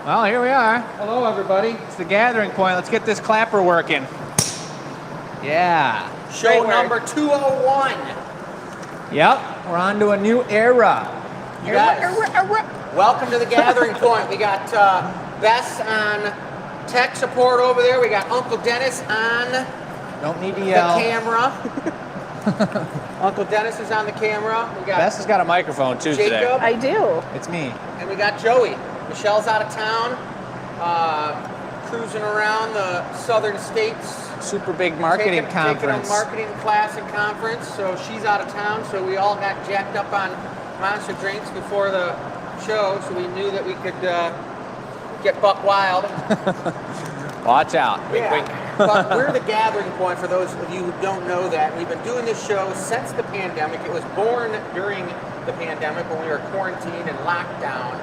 Well, here we are. Hello, everybody. It's the gathering point. Let's get this clapper working. Yeah. Show number 201. Yep. We're on to a new era. You guys, welcome to the gathering point. We got Bess on tech support over there. We got Uncle Dennis on Don't need to yell. the camera. Uncle Dennis is on the camera. We got Bess has got a microphone too Jacob. today. I do. It's me. And we got Joey. Michelle's out of town, cruising around the southern states. Super big marketing conference. Taking a marketing class and conference, so she's out of town. So we all got jacked up on monster drinks before the show, so we knew that we could get buck wild. Watch out. Wink, wink. But we're the gathering point for those of you who don't know that. We've been doing this show since the pandemic. It was born during the pandemic when we were quarantined and locked down.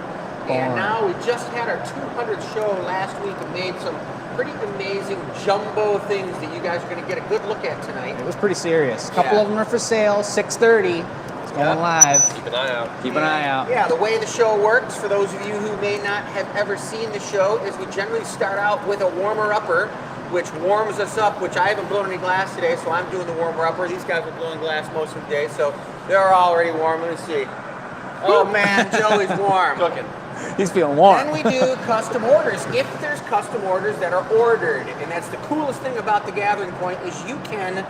And now we just had our 200th show last week and made some pretty amazing jumbo things that you guys are going to get a good look at tonight. It was pretty serious. A couple of them are for sale. 6:30. It's going live. Keep an eye out. Keep an eye out. Yeah, the way the show works, for those of you who may not have ever seen the show, is we generally start out with a warmer-upper, which warms us up, which I haven't blown any glass today, so I'm doing the warmer-upper. These guys were blowing glass most of the day, so they're already warm. Let me see. Oh, man, Joey's warm. Cooking. He's feeling warm. Then we do custom orders, if there's custom orders that are ordered. And that's the coolest thing about the Gathering Point is you can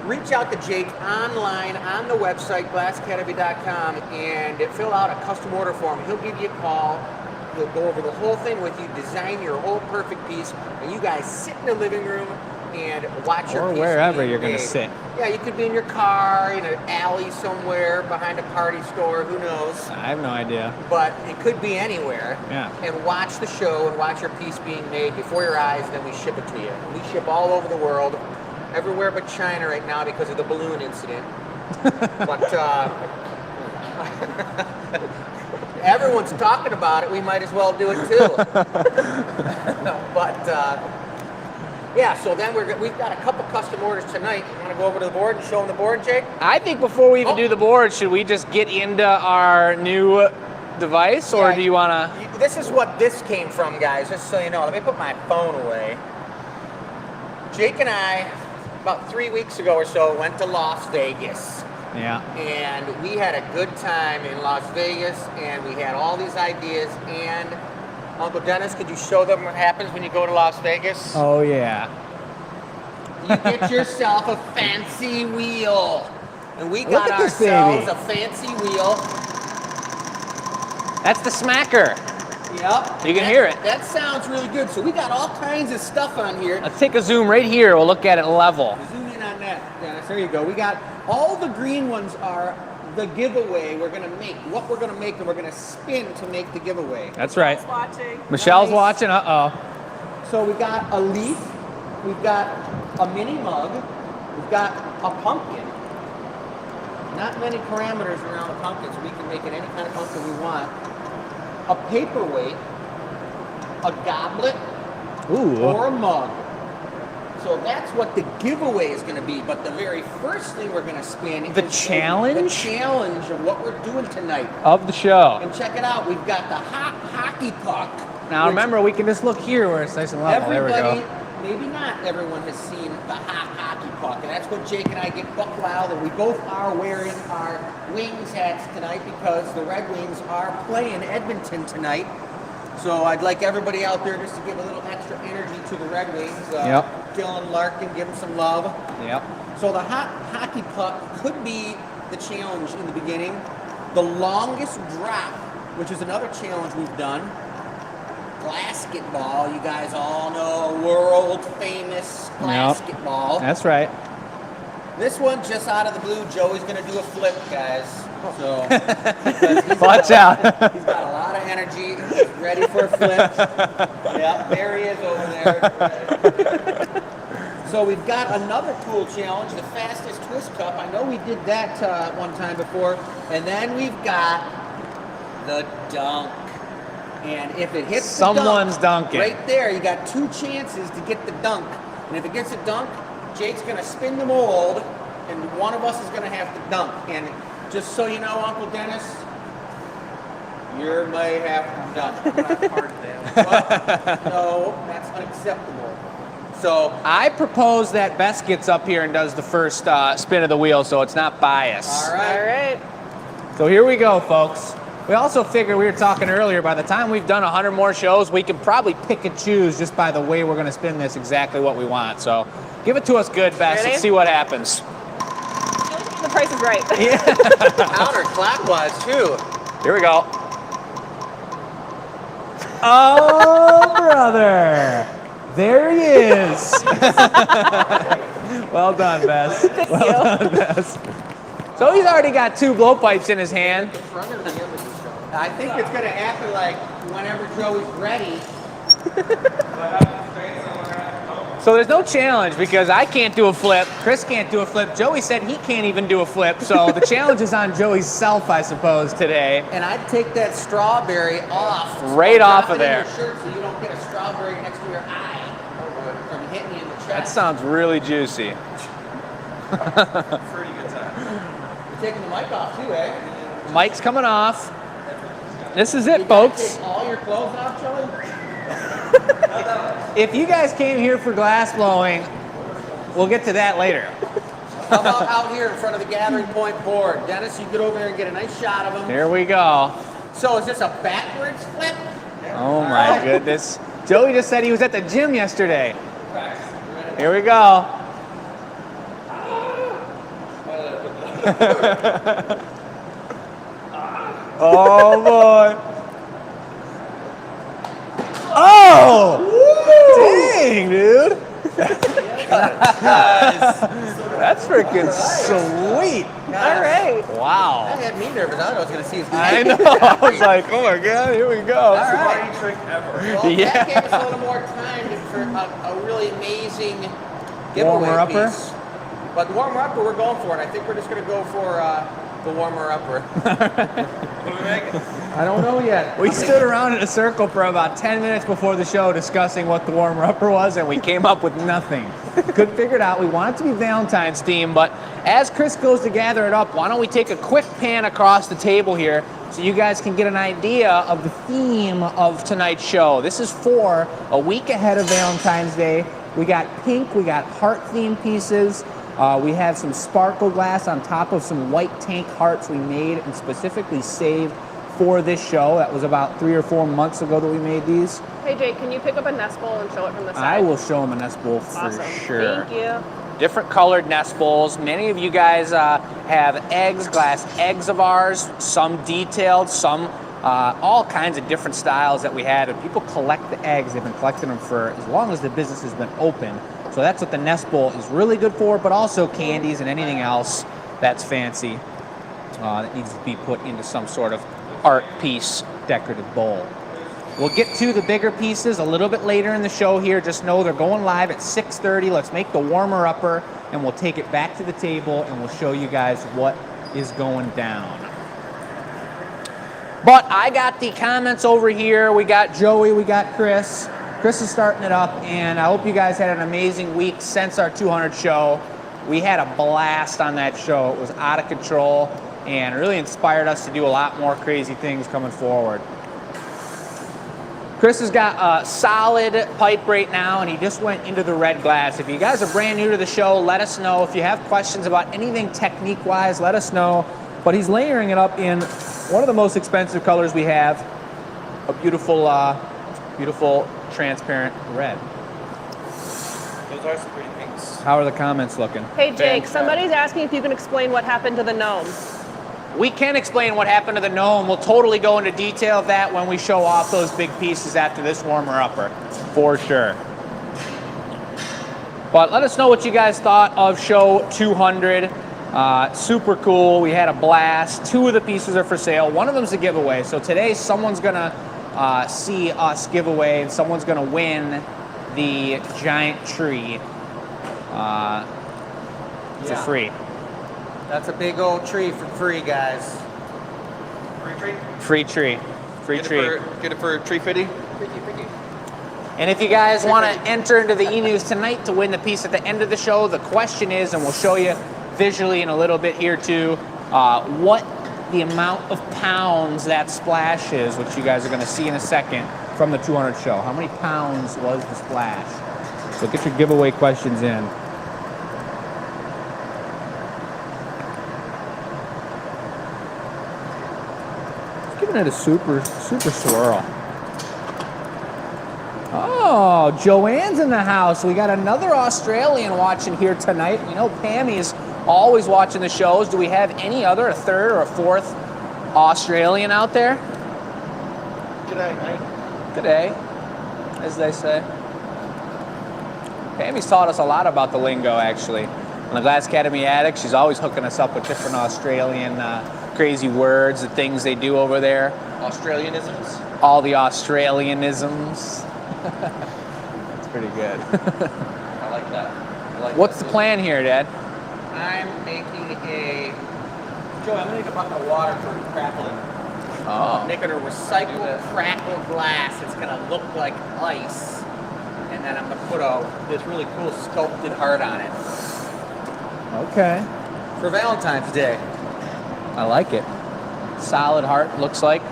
reach out to Jake online on the website, glassacademy.com, and fill out a custom order form. He'll give you a call. He'll go over the whole thing with you, design your whole perfect piece, and you guys sit in the living room and watch your piece. Or wherever being you're going to made. sit. Yeah, you could be in your car, in an alley somewhere, behind a party store, who knows. I have no idea. But it could be anywhere. Yeah. And watch the show and watch your piece being made before your eyes, and then we ship it to you. We ship all over the world, everywhere but China right now because of the balloon incident. But everyone's talking about it. We might as well do it too. But yeah, so then we've got a couple custom orders tonight. You want to go over to the board and show them the board, Jake? I think before we even do the board, should we just get into our new device, or do you want to? This is what this came from, guys, just so you know. Let me put my phone away. Jake and I, about 3 weeks ago or so, went to Las Vegas. Yeah. And we had a good time in Las Vegas, and we had all these ideas. And Uncle Dennis, could you show them what happens when you go to Las Vegas? Oh, yeah. You get yourself a fancy wheel. And we Look got at this ourselves baby. a fancy wheel. That's the smacker. Yep. You can hear it. That sounds really good. So we got all kinds of stuff on here. Let's take a zoom right here. We'll look at it level. Zoom in on that, Dennis. There you go. We got all the green ones are the giveaway we're going to make. What we're going to make, and we're going to spin to make the giveaway. That's right. Watching. Michelle's Nice. watching. Uh-oh. So we got a leaf. We've got a mini mug. We've got a pumpkin. Not many parameters around the pumpkin, so we can make it any kind of pumpkin we want. A paperweight, a goblet, or a mug. So that's what the giveaway is going to be. But the very first thing we're going to spin The is challenge? the challenge of what we're doing tonight. Of the show. And check it out. We've got the hot hockey puck. Now which remember, we can just look here where it's nice and level. There we everybody, go. maybe not everyone has seen the hot hockey puck. And that's what Jake and I get buck wild. And we both are wearing our Wings hats tonight because the Red Wings are playing Edmonton tonight. So I'd like everybody out there just to give a little extra energy to the Red Wings. Dylan Larkin, give them some love. Yep. So the hot hockey puck could be the challenge in the beginning. The longest drop, which is another challenge we've done. Glasketball, you guys all know, world famous glasketball. That's right. This one just out of the blue, Joey's gonna do a flip, guys. So Watch out. He's got a lot of energy. He's ready for a flip. Yeah, there he is over there. So we've got another cool challenge, the fastest twist cup. I know we did that one time before. And then we've got the dunk. And if it hits Someone's the dunk, dunking. right there, you got two chances to get the dunk. And if it gets a dunk, Jake's gonna spin the mold, and one of us is gonna have to dunk. And just so you know, Uncle Dennis, You may have done. I'm not part of that. Well, no, that's unacceptable. So I propose that Bess gets up here and does the first spin of the wheel, so it's not biased. all right. All right. So here we go, folks. We also figured, we were talking earlier, by the time we've done 100 more shows, we can probably pick and choose just by the way we're going to spin this exactly what we want. So give it to us good, Bess. Ready? Let's see what happens. The price is right. Counterclockwise too. Here we go. Oh, brother. There he is. Well done, Bess. Thank Well you. done, Bess. So he's already got 2 blowpipes in his hand. The front or the end of the show? I think it's gonna happen like whenever Joey's ready. So there's no challenge because I can't do a flip. Chris can't do a flip. Joey said he can't even do a flip. So the challenge is on Joey's self, I suppose, today. And I'd take that strawberry off. Right off of Drop it in there. your shirt so you don't get a strawberry next to your eye from hitting you in the chest. That sounds really juicy. pretty good time. You're taking the mic off too, eh? Mike's coming off. This is it, You gotta folks. take all your clothes off, Joey? If you guys came here for glass blowing, we'll get to that later. How about out here in front of the gathering point board? Dennis, you get over there and get a nice shot of him. Here we go. So is this a backwards flip? Oh my goodness. Joey just said he was at the gym yesterday. Here we go. Oh boy. Oh! Dang, dude. That's freaking sweet. All right. Wow. That had me nervous. I thought I was going to see his I know. I was like, oh my god, here we go. All right. trick ever. Well, Yeah. that gave us a little more time for a really amazing giveaway Warmer-upper? piece. But the warmer-upper we're going for, and I think we're just going to go for the warmer-upper. I don't know yet. We stood around in a circle for about 10 minutes before the show discussing what the warmer-upper was, and we came up with nothing. Couldn't figure it out. We want it to be Valentine's theme, but as Chris goes to gather it up, why don't we take a quick pan across the table here so you guys can get an idea of the theme of tonight's show. This is for a week ahead of Valentine's Day. We got pink, we got heart-themed pieces. We have some sparkle glass on top of some white tank hearts we made and specifically saved for this show. That was about 3 or 4 months ago that we made these. Hey, Jake, can you pick up a nest bowl and show it from the side? I will show them a nest bowl for Awesome. sure. Thank you. Different colored nest bowls. Many of you guys have eggs, glass eggs of ours, some detailed, some all kinds of different styles that we had. And people collect the eggs. They've been collecting them for as long as the business has been open. So that's what the nest bowl is really good for, but also candies and anything else that's fancy that needs to be put into some sort of art piece decorative bowl. We'll get to the bigger pieces a little bit later in the show here. Just know they're going live at 6:30. Let's make the warmer-upper, and we'll take it back to the table, and we'll show you guys what is going down. But I got the comments over here. We got Joey, we got Chris. Chris is starting it up, and I hope you guys had an amazing week since our 200 show. We had a blast on that show. It was out of control and really inspired us to do a lot more crazy things coming forward. Chris has got a solid pipe right now, and he just went into the red glass. If you guys are brand new to the show, let us know. If you have questions about anything technique-wise, let us know. But he's layering it up in one of the most expensive colors we have, a beautiful, beautiful transparent red. Those are some pretty pinks. How are the comments looking? Hey, Jake, Fantastic. somebody's asking if you can explain what happened to the gnome. We can explain what happened to the gnome. We'll totally go into detail of that when we show off those big pieces after this warmer-upper, for sure. But let us know what you guys thought of show 200. Super cool. We had a blast. 2 of the pieces are for sale. One of them's a giveaway. So today someone's gonna see us give away, and someone's gonna win the giant tree for free. That's a big old tree for free, guys. Free tree? Free tree. Free tree. Get it for tree fitty? And if you guys want to enter into the e-news tonight to win the piece at the end of the show, the question is, and we'll show you visually in a little bit here too, what the amount of pounds that splash is, which you guys are going to see in a second from the 200 show. How many pounds was the splash? So get your giveaway questions in. Just giving it a super swirl. Oh, Joanne's in the house. We got another Australian watching here tonight. We know Pammy's always watching the shows. Do we have any other, a third or a fourth Australian out there? G'day, mate. Today, as they say. Pammy's taught us a lot about the lingo, actually. On the Glass Academy Attic, she's always hooking us up with different Australian crazy words, the things they do over there. Australianisms? All the Australianisms. That's pretty good. I like that. I like What's that the too. plan here, Dad? I'm making a, Joe, I'm gonna make a bucket of water for crackling. Oh. I'm making a recycled crackle glass. It's gonna look like ice. And then I'm gonna put this really cool sculpted heart on it. Okay. For Valentine's Day. I like it. Solid heart, looks like.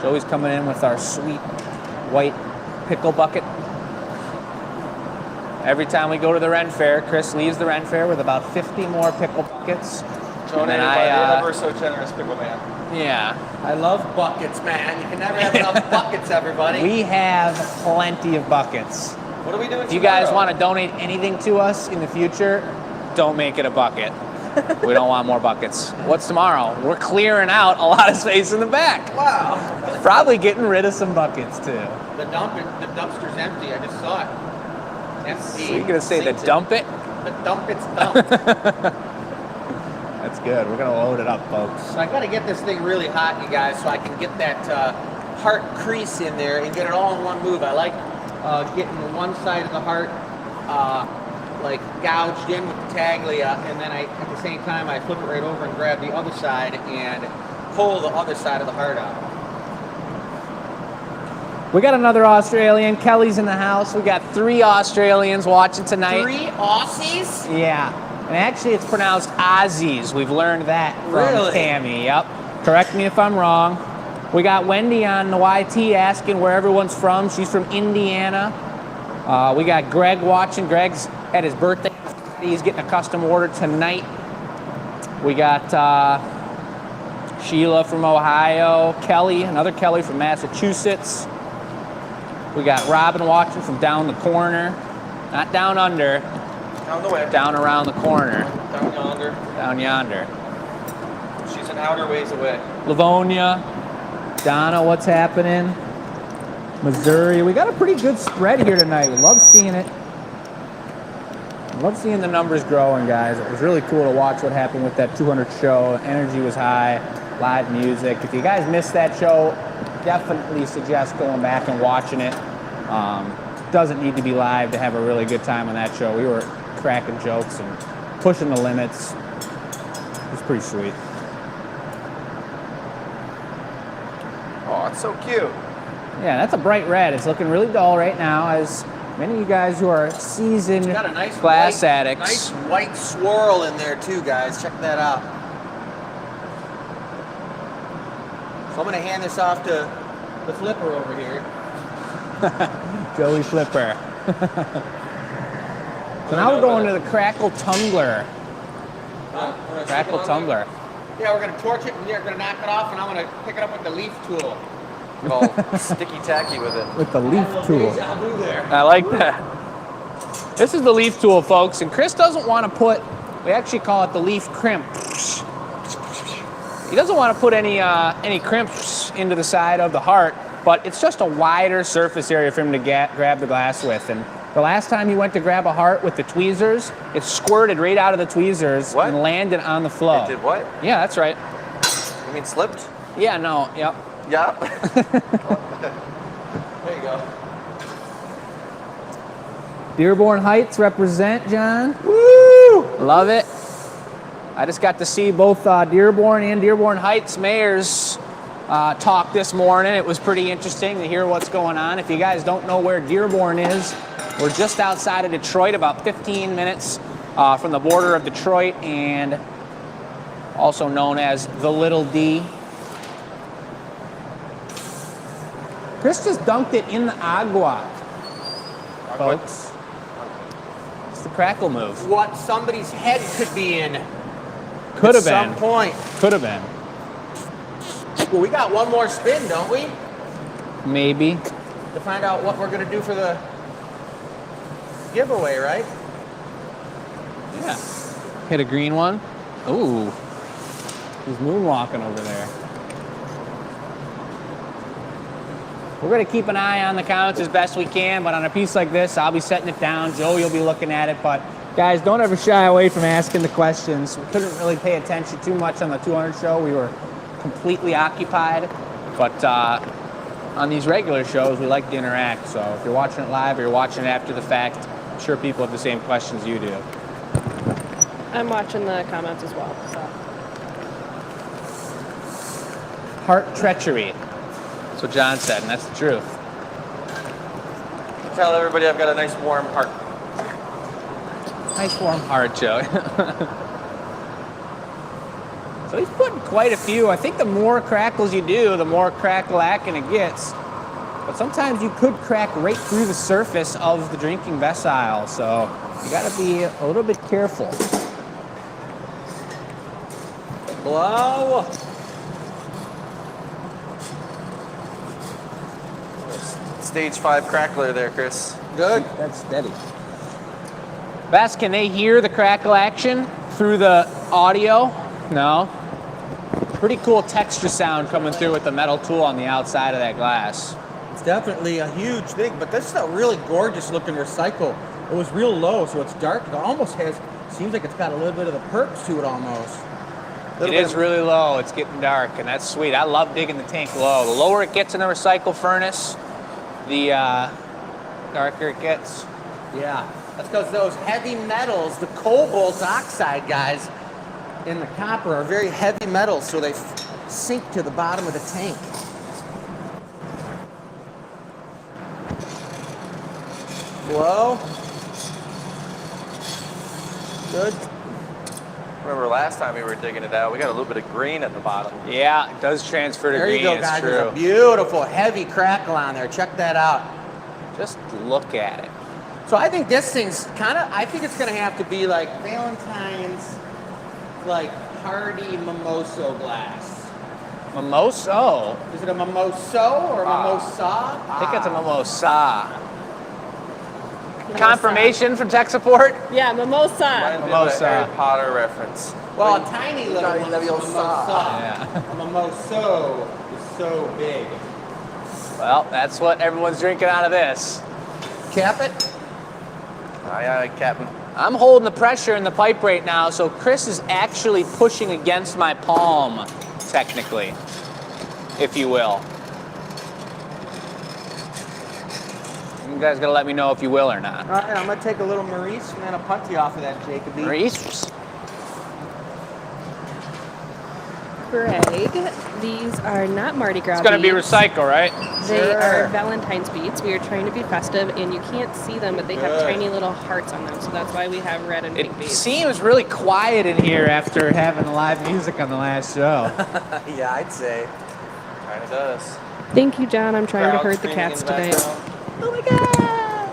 Joey's coming in with our sweet white pickle bucket. Every time we go to the Ren Fair, Chris leaves the Ren Fair with about 50 more pickle buckets. Donated by the ever so generous pickle man. Yeah. I love buckets, man. You can never have enough buckets, everybody. We have plenty of buckets. What are we doing If you guys tomorrow? want to donate anything to us in the future, don't make it a bucket. We don't want more buckets. What's tomorrow? We're clearing out a lot of space in the back. Wow. Probably getting rid of some buckets too. The dumpster's empty. I just saw it. Empty. So you're gonna say the dump it? The dump it's dumped. That's good. We're gonna load it up, folks. So I got to get this thing really hot, you guys, so I can get that heart crease in there and get it all in one move. I like getting one side of the heart like gouged in with the taglia, and then at the same time I flip it right over and grab the other side and pull the other side of the heart out. We got another Australian. Kelly's in the house. We got 3 Australians watching tonight. 3 Aussies? Yeah. And actually, it's pronounced Aussies. We've learned that from Really? Tammy. Yep. Correct me if I'm wrong. We got Wendy on the YT asking where everyone's from. She's from Indiana. We got Greg watching. Greg's at his birthday. He's getting a custom order tonight. We got Sheila from Ohio. Kelly, another Kelly from Massachusetts. We got Robin watching from down the corner. Not down under. Down the way. Down around the corner. Down yonder. Down yonder. She's an outer ways away. Livonia. Donna, what's happening? Missouri. We got a pretty good spread here tonight. We love seeing it. Love seeing the numbers growing, guys. It was really cool to watch what happened with that 200 show. Energy was high, live music. If you guys missed that show, definitely suggest going back and watching it. Doesn't need to be live to have a really good time on that show. We were cracking jokes and pushing the limits. It was pretty sweet. Oh, it's so cute. Yeah, that's a bright red. It's looking really dull right now, as many of you guys who are seasoned Got a nice glass white, addicts. Nice white swirl in there too, guys. Check that out. So I'm gonna hand this off to the flipper over here. Joey Flipper. So now we're going to the Crackle Tumbler. Huh? Crackle Tumbler. Yeah, we're gonna torch it and we're gonna knock it off, and I'm gonna pick it up with the leaf tool. Get all sticky tacky with it. With the leaf tool. I'll do there. I like that. This is the leaf tool, folks, and Chris doesn't want to put, we actually call it the leaf crimp. He doesn't want to put any crimps into the side of the heart, but it's just a wider surface area for him to grab the glass with. And the last time he went to grab a heart with the tweezers, it squirted right out of the tweezers What? and landed on the flow. It did what? Yeah, that's right. You mean slipped? Yeah, no, yep. Yeah. There you go. Dearborn Heights represent, John. Woo! Love it. I just got to see both Dearborn and Dearborn Heights mayors talk this morning. It was pretty interesting to hear what's going on. If you guys don't know where Dearborn is, we're just outside of Detroit, about 15 minutes from the border of Detroit, and also known as the Little D. Chris just dunked it in the agua, folks. It's the crackle move. What somebody's head could be in Could have at some been. point. Could have been. Well, we got one more spin, don't we? Maybe. To find out what we're going to do for the giveaway, right? Yeah. Hit a green one. Ooh. He's moonwalking over there. We're going to keep an eye on the comments as best we can, but on a piece like this, I'll be setting it down. Joe, you'll be looking at it, but guys, don't ever shy away from asking the questions. We couldn't really pay attention too much on the 200 show. We were completely occupied, but on these regular shows, we like to interact. So if you're watching it live or you're watching it after the fact, I'm sure people have the same questions you do. I'm watching the comments as well. So. Heart treachery. That's what John said, and that's the truth. Tell everybody I've got a nice warm heart. Nice warm heart, Joe. So he's putting quite a few. I think the more crackles you do, the more crackle-acking it gets. But sometimes you could crack right through the surface of the drinking vessel, so you gotta be a little bit careful. Blow. Stage 5 crackler there, Chris. Good. That's steady. Bess, can they hear the crackle action through the audio? No. Pretty cool texture sound coming through with the metal tool on the outside of that glass. It's definitely a huge thing, but this is a really gorgeous looking recycle. It was real low, so it's dark. It almost seems like it's got a little bit of the perks to it almost. It is really low. It's getting dark, and that's sweet. I love digging the tank low. The lower it gets in the recycle furnace, the darker it gets. Yeah, that's because those heavy metals, the cobalt oxide guys in the copper are very heavy metals, so they sink to the bottom of the tank. Whoa. Good. Remember last time we were digging it out, we got a little bit of green at the bottom. Yeah, it does transfer to There green. you go, It's guys. true. There's a beautiful, heavy crackle on there. Check that out. Just look at it. So I think this thing's I think it's going to have to be like Valentine's, like hardy mimoso glass. Mimoso. Is it a mimoso or a mimosa? I think it's a mimosa. Confirmation from tech support? Yeah, mimosa. Reminds me of Mimosa. a Harry Potter reference. Well, a tiny little Tiny one is a little mimosa. Yeah. A mimoso is so big. Well, that's what everyone's drinking out of this. Cap it. Aye, aye, Captain. I'm holding the pressure in the pipe right now, so Chris is actually pushing against my palm, technically, if you will. You guys gotta let me know if you will or not. All right, I'm going to take a little Maurice and then a punty off of that Jacoby. Maurice? Greg, these are not Mardi Gras It's gonna be beads. recycle, right? They Sure. are Valentine's beads. We are trying to be festive, and you can't see them, but they have Good. tiny little hearts on them, so that's why we have red and It pink beads. seems really quiet in here after having live music on the last show. Yeah, I'd say. Kinda does. Thank you, John. I'm trying to Crowd herd the screaming cats in the today. background. Oh my god!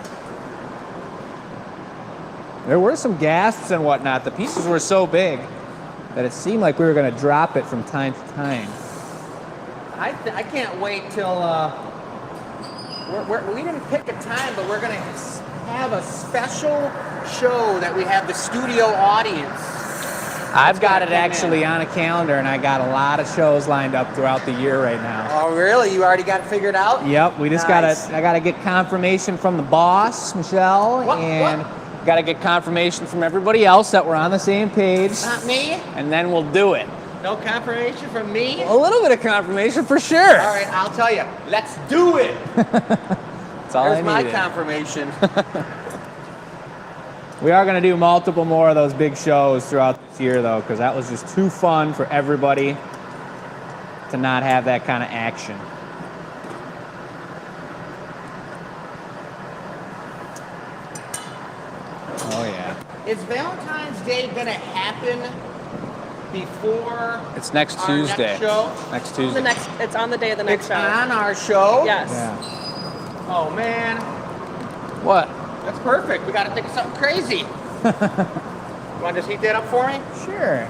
There were some gasps and whatnot. The pieces were so big that it seemed like we were going to drop it from time to time. I can't wait till we didn't pick a time, but we're gonna have a special show that we have the studio audience. I've got it gonna come actually on a calendar, and I got a lot of shows lined up throughout the year right now. Oh, really? You already got it figured out? Yep, we just Nice. I gotta get confirmation from the boss, Michelle, What? and gotta get confirmation from everybody else that we're on the same page, Not me? and then we'll do it. No confirmation from me? A little bit of confirmation for sure. All right, I'll tell you. Let's do it. That's all There's I my needed. confirmation. We are going to do multiple more of those big shows throughout this year, though, because that was just too fun for everybody to not have that kind of action. Oh, yeah. Is Valentine's Day gonna happen before It's next our Tuesday. next show. Next Tuesday. It's on the day of the next It's show. on our show. Yes. Yeah. Oh man, What? that's perfect. We got to think of something crazy. You want to just heat that up for me? Sure.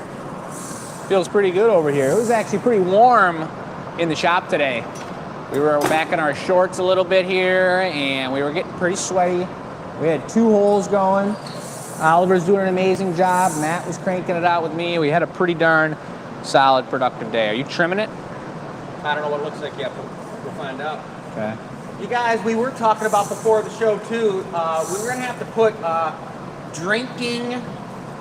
Feels pretty good over here. It was actually pretty warm in the shop today. We were back in our shorts a little bit here, and we were getting pretty sweaty. We had 2 holes going. Oliver's doing an amazing job. Matt was cranking it out with me. We had a pretty darn solid, productive day. Are you trimming it? I don't know what it looks like yet, but we'll find out. Okay. You guys, we were talking about before the show too. We were gonna have to put drinking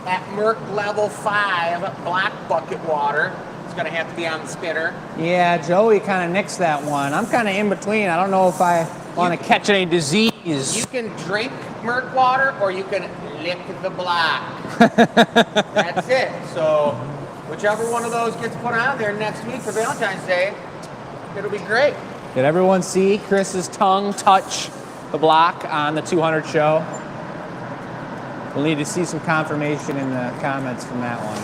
at Merc level 5 black bucket water. It's gonna have to be on the spinner. Yeah, Joey kind of nixed that one. I'm kind of in between. I don't know if I want to catch any disease. You can drink Merc water or you can lick the block. That's it. So whichever one of those gets put on there next week for Valentine's Day, it'll be great. Did everyone see Chris's tongue touch the block on the 200 show? We'll need to see some confirmation in the comments from that one.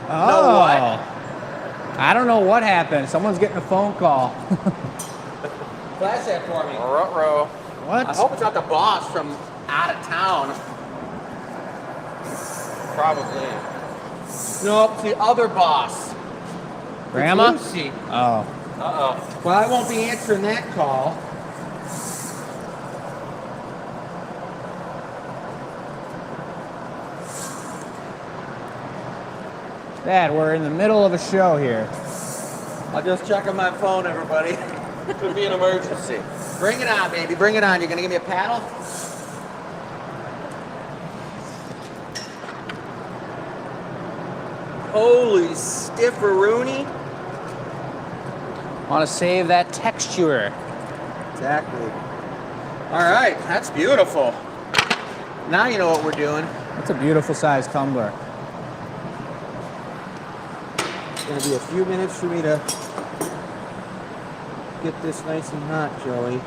Know what? I don't know what happened. Someone's getting a phone call. Flash that for me. Ruh-roh. What? I hope it's not the boss from out of town. Probably. Nope, it's the other boss. Grandma? It's Lucy. Oh. Uh-oh. Well, I won't be answering that call. Dad, we're in the middle of a show here. I'll just check on my phone, everybody. Could be an emergency. Bring it on, baby. Bring it on. You're gonna give me a paddle? Holy stifferoonie. Want to save that texture. Exactly. All right, that's beautiful. Now you know what we're doing. That's a beautiful sized tumbler. It's gonna be a few minutes for me to get this nice and hot, Joey.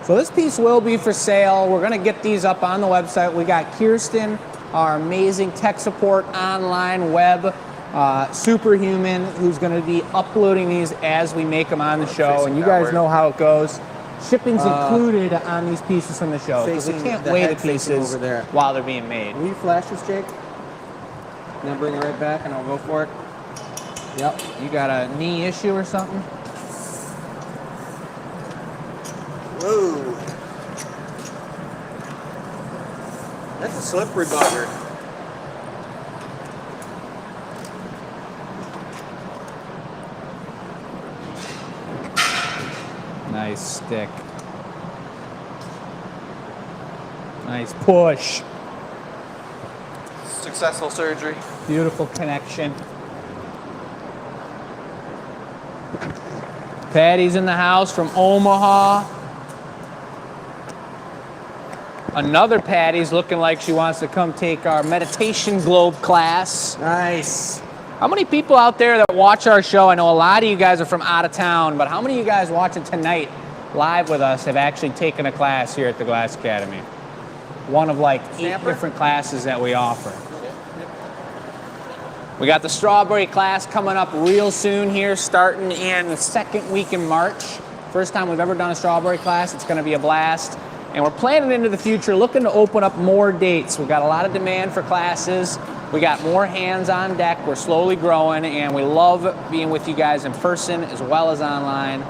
So this piece will be for sale. We're gonna get these up on the website. We got Kirsten, our amazing tech support online web superhuman, who's gonna be uploading these as we make them on the show. And you guys know how it goes. Shipping's included on these pieces from the show because we facing can't the weigh the head facing pieces over there. while they're being made. Will you flash this, Jake? And then bring it right back and I'll go for it. Yep. You got a knee issue or something? Whoa. That's a slippery bugger. Nice stick. Nice push. Successful surgery. Beautiful connection. Patty's in the house from Omaha. Another Patty's looking like she wants to come take our meditation globe class. Nice. How many people out there that watch our show? I know a lot of you guys are from out of town, but how many of you guys watching tonight live with us have actually taken a class here at the Glass Academy? One of like 8 Stamper? different classes that we offer. We got the strawberry class coming up real soon here, starting in the 2nd week in March. First time we've ever done a strawberry class. It's going to be a blast. And we're planning into the future, looking to open up more dates. We've got a lot of demand for classes. We got more hands on deck. We're slowly growing, and we love being with you guys in person as well as online.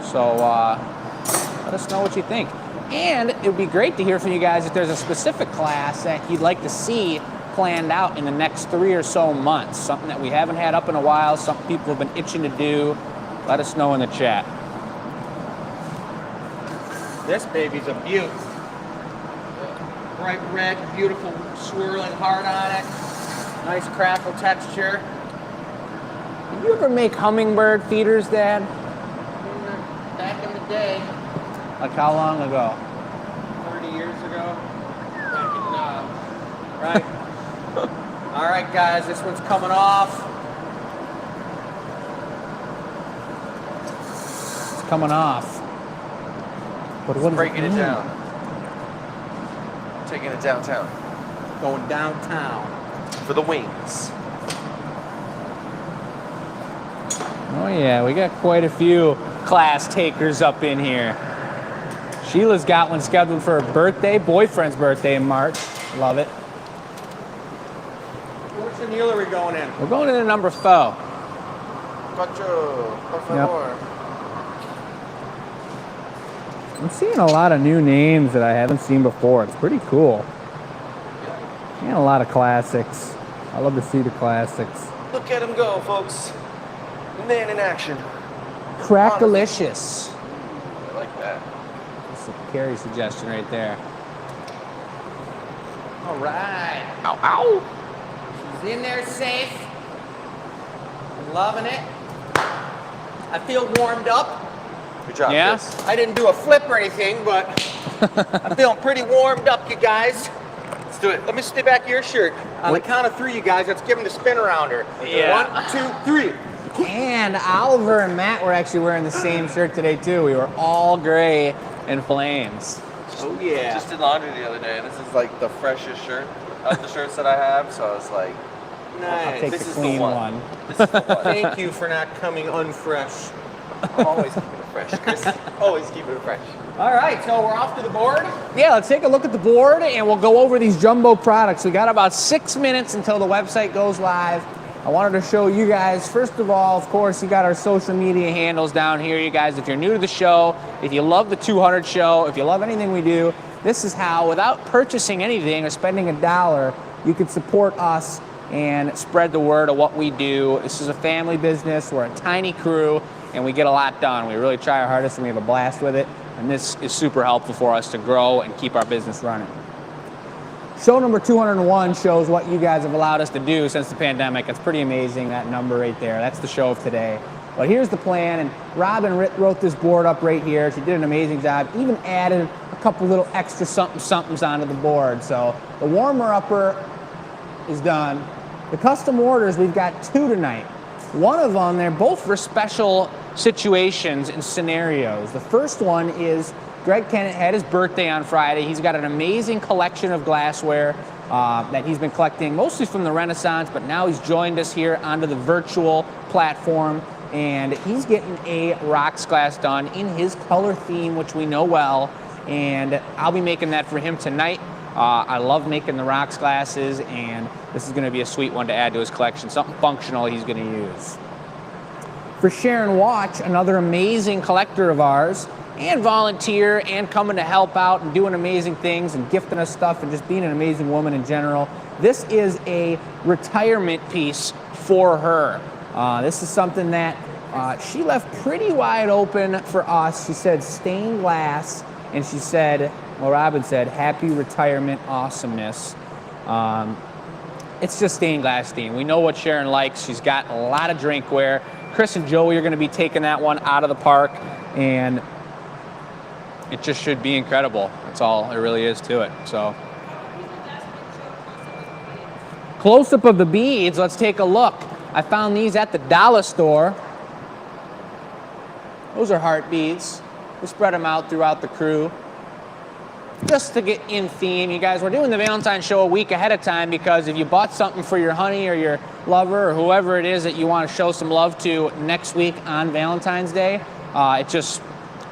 So let us know what you think. And it would be great to hear from you guys if there's a specific class that you'd like to see planned out in the next 3 or so months. Something that we haven't had up in a while, something people have been itching to do. Let us know in the chat. This baby's a beaut. Bright red, beautiful swirling heart on it. Nice crackle texture. Did you ever make hummingbird feeders, Dad? Back in the day, Like how long ago? 30 years ago. Back in, right. All right, guys, this one's coming off. It's coming off. But what does Breaking it mean? down. Taking it downtown. Going downtown. For the wings. Oh yeah, we got quite a few class takers up in here. Sheila's got one scheduled for her birthday, boyfriend's birthday in March. Love it. Which chenille are we going in? We're going into number 4. Quattro, por favor. I'm seeing a lot of new names that I haven't seen before. It's pretty cool. And a lot of classics. I love to see the classics. Look at him go, folks. Man in action. Crackalicious. I like that. That's a Carrie suggestion right there. All right. Ow, ow. She's in there safe. I'm loving it. I feel warmed up. Good job, Yeah? Bess. I didn't do a flip or anything, but I'm feeling pretty warmed up, you guys. Let's do it. Let me stay back your shirt. On the count of 3, you guys, let's give him the spin around her. Yeah. 1, 2, 3. And Oliver and Matt were actually wearing the same shirt today too. We were all gray and flames. Oh, yeah. Just did laundry the other day, and this is like the freshest shirt of the shirts that I have. So I was like, I'll take Nice. this the is the clean one. one. this is the one. Thank you for not coming unfresh. Always keeping it fresh, Chris. Always keeping it fresh. All right, so we're off to the board. Yeah, let's take a look at the board and we'll go over these jumbo products. We got about 6 minutes until the website goes live. I wanted to show you guys, first of all, of course, you got our social media handles down here. You guys, if you're new to the show, if you love the 200 show, if you love anything we do, this is how, without purchasing anything or spending $1, you can support us and spread the word of what we do. This is a family business. We're a tiny crew and we get a lot done. We really try our hardest and we have a blast with it. And this is super helpful for us to grow and keep our business running. Show number 201 shows what you guys have allowed us to do since the pandemic. It's pretty amazing, that number right there. That's the show of today. But here's the plan, and Robin wrote this board up right here. She did an amazing job, even added a couple little extra somethings onto the board. So the warmer-upper is done. The custom orders, we've got 2 tonight. One of them, they're both for special situations and scenarios. The first one is Greg Kennett had his birthday on Friday. He's got an amazing collection of glassware that he's been collecting, mostly from the Renaissance, but now he's joined us here onto the virtual platform, and he's getting a rocks glass done in his color theme, which we know well, and I'll be making that for him tonight. I love making the rocks glasses, and this is going to be a sweet one to add to his collection, something functional he's going to use. For Sharon Watch, another amazing collector of ours, and volunteer, and coming to help out and doing amazing things and gifting us stuff and just being an amazing woman in general. This is a retirement piece for her. This is something that she left pretty wide open for us. She said stained glass, and she said, well, Robin said, happy retirement awesomeness. It's just stained glass theme. We know what Sharon likes. She's got a lot of drinkware. Chris and Joey are going to be taking that one out of the park, and it just should be incredible. That's all it really is to it. So, close-up of the beads. Let's take a look. I found these at the dollar store. Those are heart beads. We spread them out throughout the crew just to get in theme. You guys, we're doing the Valentine show a week ahead of time because if you bought something for your honey or your lover or whoever it is that you want to show some love to next week on Valentine's Day, it just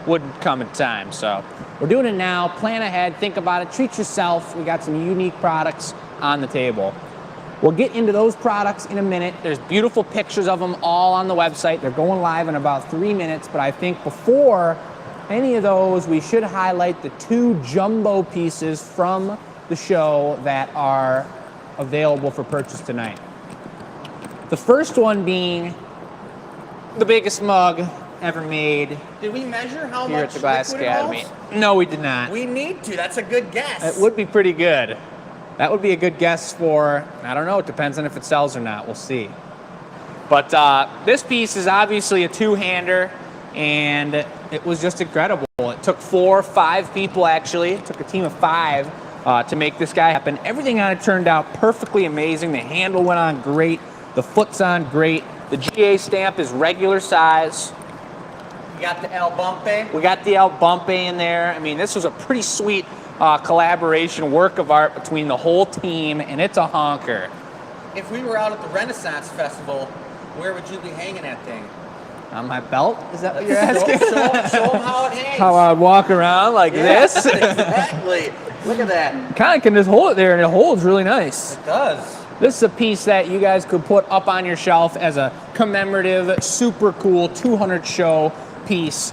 wouldn't come in time. So we're doing it now. Plan ahead, think about it, treat yourself. We got some unique products on the table. We'll get into those products in a minute. There's beautiful pictures of them all on the website. They're going live in about 3 minutes, but I think before any of those, we should highlight the 2 jumbo pieces from the show that are available for purchase tonight. The first one being the biggest mug ever made Did we measure how here much at the Glass liquid it Academy. holds? No, we did not. We need to. That's a good guess. It would be pretty good. That would be a good guess for, I don't know, it depends on if it sells or not. We'll see. But this piece is obviously a 2-hander, and it was just incredible. It took 4 or 5 people, actually. It took a team of 5 to make this guy happen. Everything on it turned out perfectly amazing. The handle went on great. The foot's on great. The GA stamp is regular size. We got the El Bumpe. We got the El Bumpe in there. I mean, this was a pretty sweet collaboration, work of art between the whole team, and it's a honker. If we were out at the Renaissance Festival, where would you be hanging that thing? On my belt? Is that what you're asking? Show them how it hangs. How I'd walk around like this? Exactly. Look at that. Kind of can just hold it there, and it holds really nice. It does. This is a piece that you guys could put up on your shelf as a commemorative, super cool 200 show piece.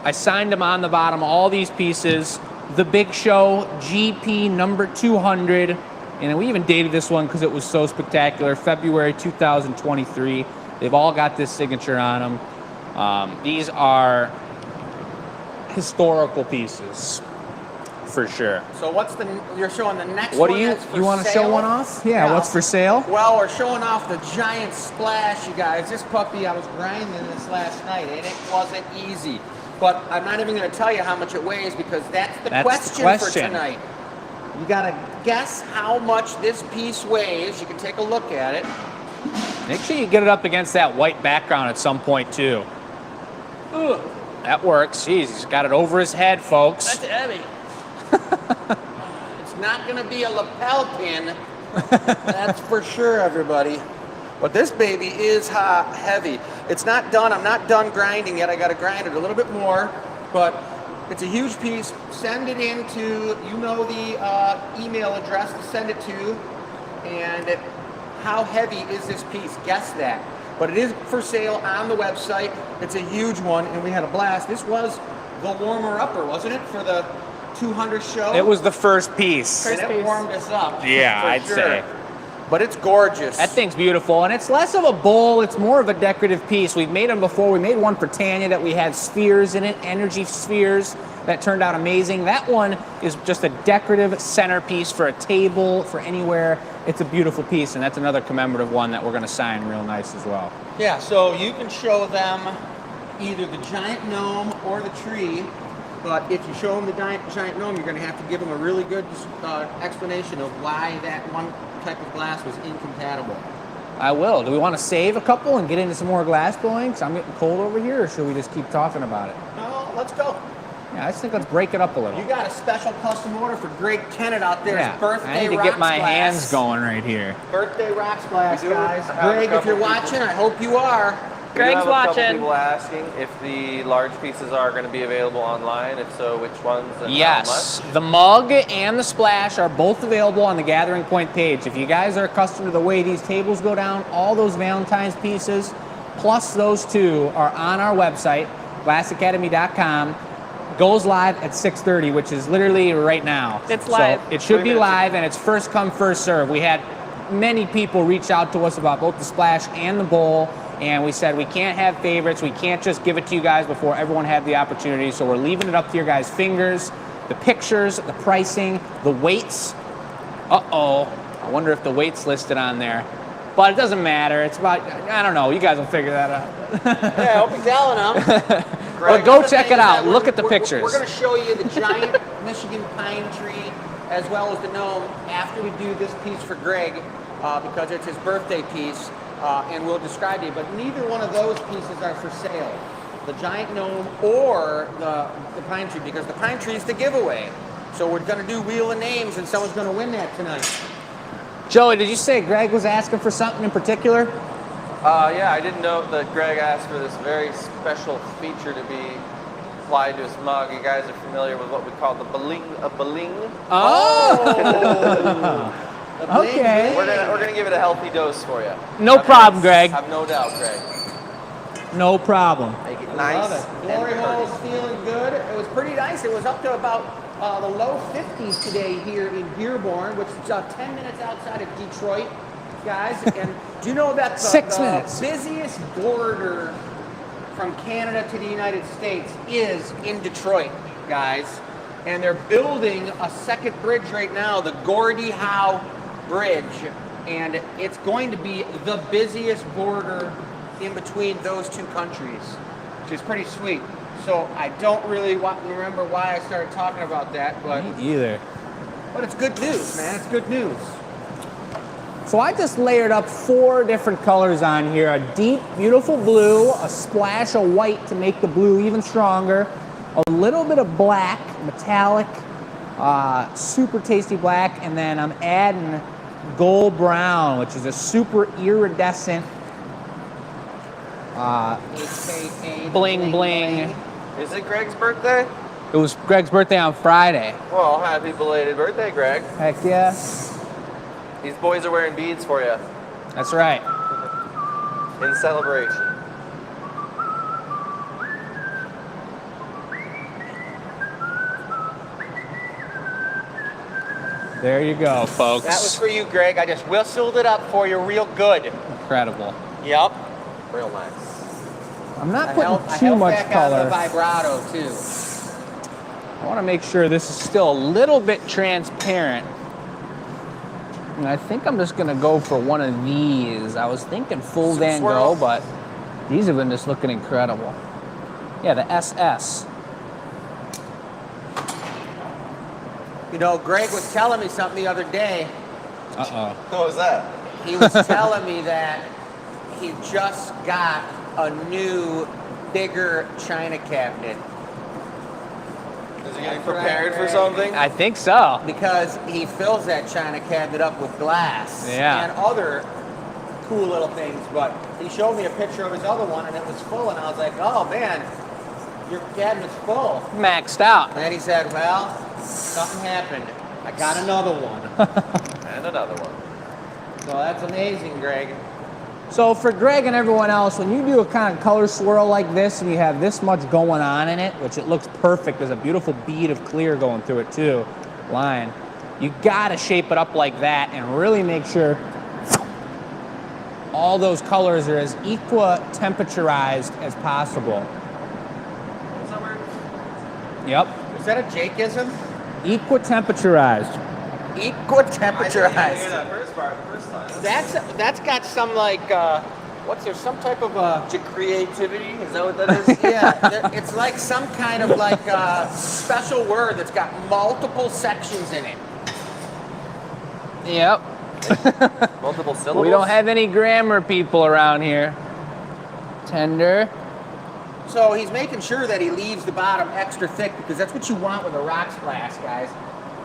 I signed them on the bottom, all these pieces. The Big Show, GP number 200. And we even dated this one because it was so spectacular. February 2023. They've all got this signature on them. These are historical pieces, for sure. So you're showing the next What one do you that's for want to sale? show one off? Yeah, what's for sale? Well, we're showing off the giant splash, you guys. This puppy, I was grinding this last night, and it wasn't easy. But I'm not even going to tell you how much it weighs because that's the question for tonight. You got to guess how much this piece weighs. You can take a look at it. Make sure you get it up against that white background at some point, too. Ugh, That works. Jeez, he's got it over his head, folks. that's heavy. It's not going to be a lapel pin. That's for sure, everybody. But this baby is heavy. It's not done. I'm not done grinding yet. I got to grind it a little bit more. But it's a huge piece. Send it into, the email address to send it to. And how heavy is this piece? Guess that. But it is for sale on the website. It's a huge one, and we had a blast. This was the warmer-upper, wasn't it, for the 200 show? It was the first piece. And it warmed us up. Yeah, for I'd sure. say. But it's gorgeous. That thing's beautiful, and it's less of a bowl, it's more of a decorative piece. We've made them before. We made one for Tanya that we had spheres in it, energy spheres, that turned out amazing. That one is just a decorative centerpiece for a table, for anywhere. It's a beautiful piece, and that's another commemorative one that we're going to sign real nice as well. Yeah, so you can show them either the giant gnome or the tree, but if you show them the giant gnome, you're going to have to give them a really good explanation of why that one type of glass was incompatible. I will. Do we want to save a couple and get into some more glass blowing? 'Cause I'm getting cold over here, or should we just keep talking about it? No, let's go. Yeah, I just think let's break it up a little. You got a special custom order for Greg Kennett out there. Yeah, His birthday I need to rock get my splash. hands going right here. Birthday rock splash, We do guys. have a Greg, if couple you're people- watching, I hope you are. We do Greg's have a couple watching. people asking if the large pieces are going to be available online. If so, which ones and Yes, how much? the mug and the splash are both available on the Gathering Point page. If you guys are accustomed to the way these tables go down, all those Valentine's pieces, plus those two, are on our website, glassacademy.com. Goes live at 6:30, which is literally right now. It's live. So it should 3 be minutes. live, and it's first come, first serve. We had many people reach out to us about both the splash and the bowl, and we said we can't have favorites. We can't just give it to you guys before everyone had the opportunity, so we're leaving it up to your guys' fingers. The pictures, the pricing, the weights. Uh-oh. I wonder if the weight's listed on there. But it doesn't matter. It's about, I don't know. You guys will figure that out. Yeah, I hope you're telling them. But go check it out. Look at the pictures. We're going to show you the giant Michigan pine tree as well as the gnome after we do this piece for Greg because it's his birthday piece, and we'll describe it. But neither one of those pieces are for sale. The giant gnome or the pine tree, because the pine tree is the giveaway. So we're going to do Wheel of Names, and someone's going to win that tonight. Joey, did you say Greg was asking for something in particular? Yeah, I didn't know that Greg asked for this very special feature to be applied to his mug. You guys are familiar with what we call the baling. Okay. We're gonna give it a healthy dose for you. No problem, Greg. Have no doubt, Greg. No problem. Make it Love nice. it. Glory and hole is pretty. feeling good. It was pretty nice. It was up to about the low 50s today here in Dearborn, which is 10 minutes outside of Detroit, guys. And do you know that 6 the minutes. busiest border from Canada to the United States is in Detroit, guys? And they're building a second bridge right now, the Gordie Howe Bridge. And it's going to be the busiest border in between those two countries, which is pretty sweet. So I don't really remember why I started talking about that, but Me either. it's good news, man. It's good news. So I just layered up 4 different colors on here. A deep, beautiful blue, a splash of white to make the blue even stronger, a little bit of black, metallic, super tasty black, and then I'm adding gold brown, which is a super iridescent AKA bling bling. Is it Greg's birthday? It was Greg's birthday on Friday. Well, happy belated birthday, Greg. Heck yeah. These boys are wearing beads for you That's right. in celebration. There you go, folks. That was for you, Greg. I just whistled it up for you real good. Incredible. Yep. Real nice. I'm not I putting held too much back on the color. vibrato too. I want to make sure this is still a little bit transparent. And I think I'm just going to go for one of these. I was thinking full Some Van swirl. Gogh, but these have been just looking incredible. Yeah, the SS. You know, Greg was telling me something the other day. Uh-oh. What was that? He was telling me that he just got a new, bigger china cabinet Is he getting prepared for something? I think so. because he fills that china cabinet up with glass Yeah. and other cool little things. But he showed me a picture of his other one and it was full, and I was like, oh man, your cabinet's full. Maxed out. And then he said, well, something happened. I got another one. And another one. So that's amazing, Greg. So for Greg and everyone else, when you do a kind of color swirl like this and you have this much going on in it, which it looks perfect, there's a beautiful bead of clear going through it too, line, you gotta shape it up like that and really make sure all those colors are as equa-temperaturized as possible. What's that word? Yep, Is that a Jakeism? equa-temperaturized. I didn't hear Equa-temperaturized. that first part the first time. That's got some like what's there? Some type of Creativity? Is that what that is? yeah. It's like some kind of like special word that's got multiple sections in it. Yep. Multiple syllables? We don't have any grammar people around here. Tender. So he's making sure that he leaves the bottom extra thick because that's what you want with a rock splash, guys.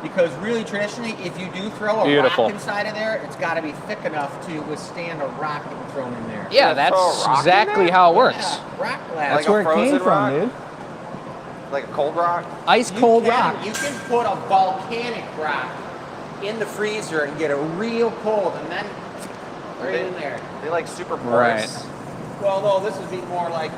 Because really, traditionally, if you do throw a Beautiful. rock inside of there, it's got to be thick enough to withstand a rock being thrown in there. Yeah, You that's throw a rock in exactly there? how it works. Yeah, rock glass. That's Like a where it came frozen from, rock? dude. Like a cold rock? Ice You cold can- rock. You can put a volcanic rock in the freezer and get it real cold, and then right in there. They like super porous. Right. Well, no, this would be more like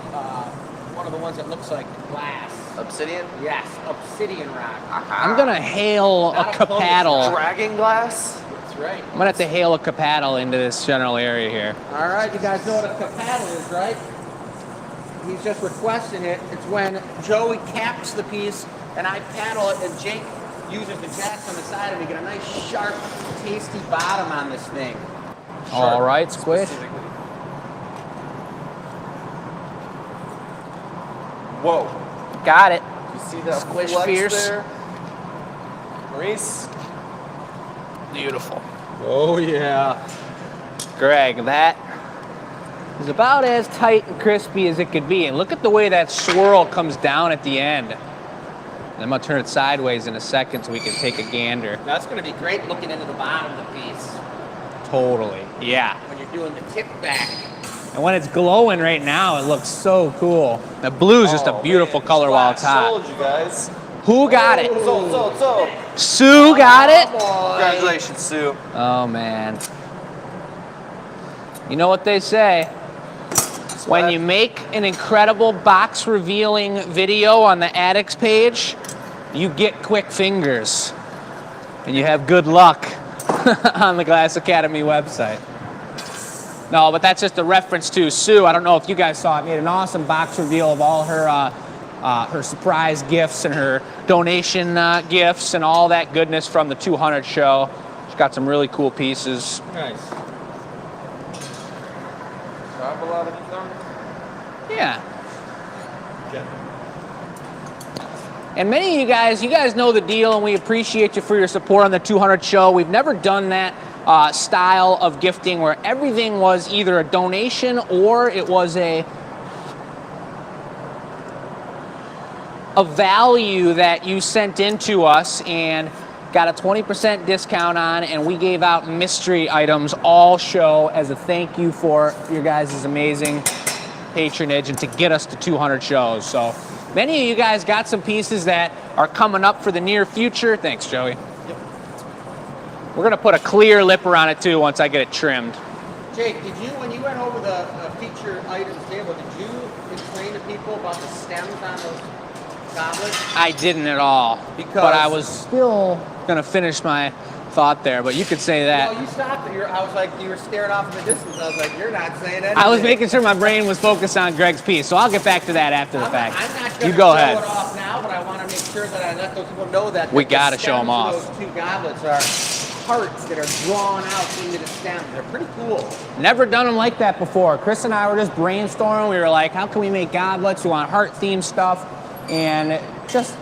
one of the ones that looks like glass. Obsidian? Yes, obsidian rock. I'm gonna hail a Not a pumice capaddle. rock. Dragon glass? That's right. I'm gonna have to hail a capaddle into this general area here. All right, you guys know what a capaddle is, right? He's just requesting it. It's when Joey caps the piece and I paddle it, and Jake uses the jacks on the side, and we get a nice, sharp, tasty bottom on this thing. All right, Squid. Specifically. Whoa. Got it. You see that Squish flex fierce. there? Maurice? Beautiful. Oh, yeah. Greg, that is about as tight and crispy as it could be. And look at the way that swirl comes down at the end. And I'm gonna turn it sideways in a second so we can take a gander. That's going to be great looking into the bottom of the piece Totally. Yeah. when you're doing the tip back. And when it's glowing right now, it looks so cool. The blue's just a Oh, beautiful man. color while it's hot. Sold you guys. Who got it? Sold. Sue got it? Congratulations, Sue. Oh, man. You know what they say? When you make an incredible box revealing video on the Addicts page, you get quick fingers. And you have good luck on the Glass Academy website. No, but that's just a reference to Sue. I don't know if you guys saw it. Made an awesome box reveal of all her surprise gifts and her donation gifts and all that goodness from the 200 show. She's got some really cool pieces. Nice. Drop a lot of them. Yeah. And many of you guys know the deal, and we appreciate you for your support on the 200 show. We've never done that style of gifting where everything was either a donation or it was a value that you sent into us and got a 20% discount on, and we gave out mystery items all show as a thank you for your guys' amazing patronage and to get us to 200 shows. So many of you guys got some pieces that are coming up for the near future. Thanks, Joey. Yep. We're gonna put a clear lipper on it too once I get it trimmed. Jake, when you went over the feature items table, did you explain to people about the stems on those goblets? I didn't at all, but I was still gonna finish my thought there, but you could say that. No, you stopped it. I was like, you were staring off in the distance. I was like, you're not saying anything. I was making sure my brain was focused on Greg's piece, so I'll get back to that after the fact. I'm not going to you go show ahead. it off now, but I want to make sure that I let those people know that We the gotta show them stems off. of those two goblets are hearts that are drawn out into the stem. They're pretty cool. Never done them like that before. Chris and I were just brainstorming. We were like, how can we make goblets? We want heart-themed stuff, and just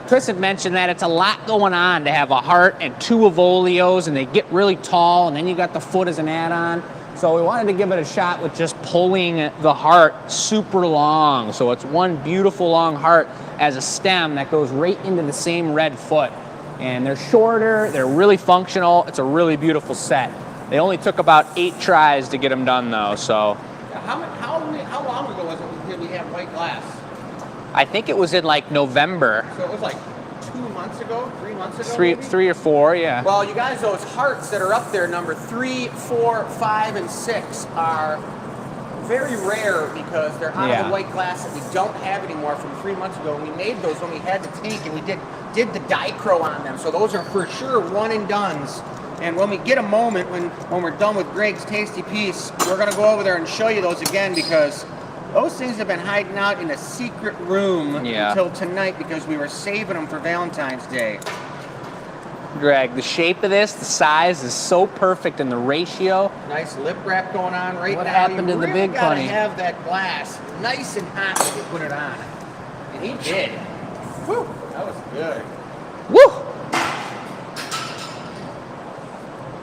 Chris had mentioned that it's a lot going on to have a heart and two avolios, and they get really tall, and then you got the foot as an add-on. So we wanted to give it a shot with just pulling the heart super long. So it's one beautiful long heart as a stem that goes right into the same red foot. And they're shorter, they're really functional. It's a really beautiful set. They only took about 8 tries to get them done though, so. How long ago was it did we have white glass? I think it was in like November. So it was like 2 months ago, 3 months ago? maybe? Three or four, yeah. Well, you guys, those hearts that are up there, number 3, 4, 5, and 6, are very rare because they're out of the white glass that we don't have anymore from 3 months ago. We made those when we had the tank, and we did the dichro on them. So those are for sure one and dones. And when we get a moment, when we're done with Greg's tasty piece, we're gonna go over there and show you those again because those things have been hiding out in a secret room until tonight because we were saving them for Valentine's Day. Greg, the shape of this, the size is so perfect in the ratio. Nice lip wrap going on right now. What happened to the big gotta bunny? Have that glass nice and hot when you put it on. And he did. Woo! That was good. Woo!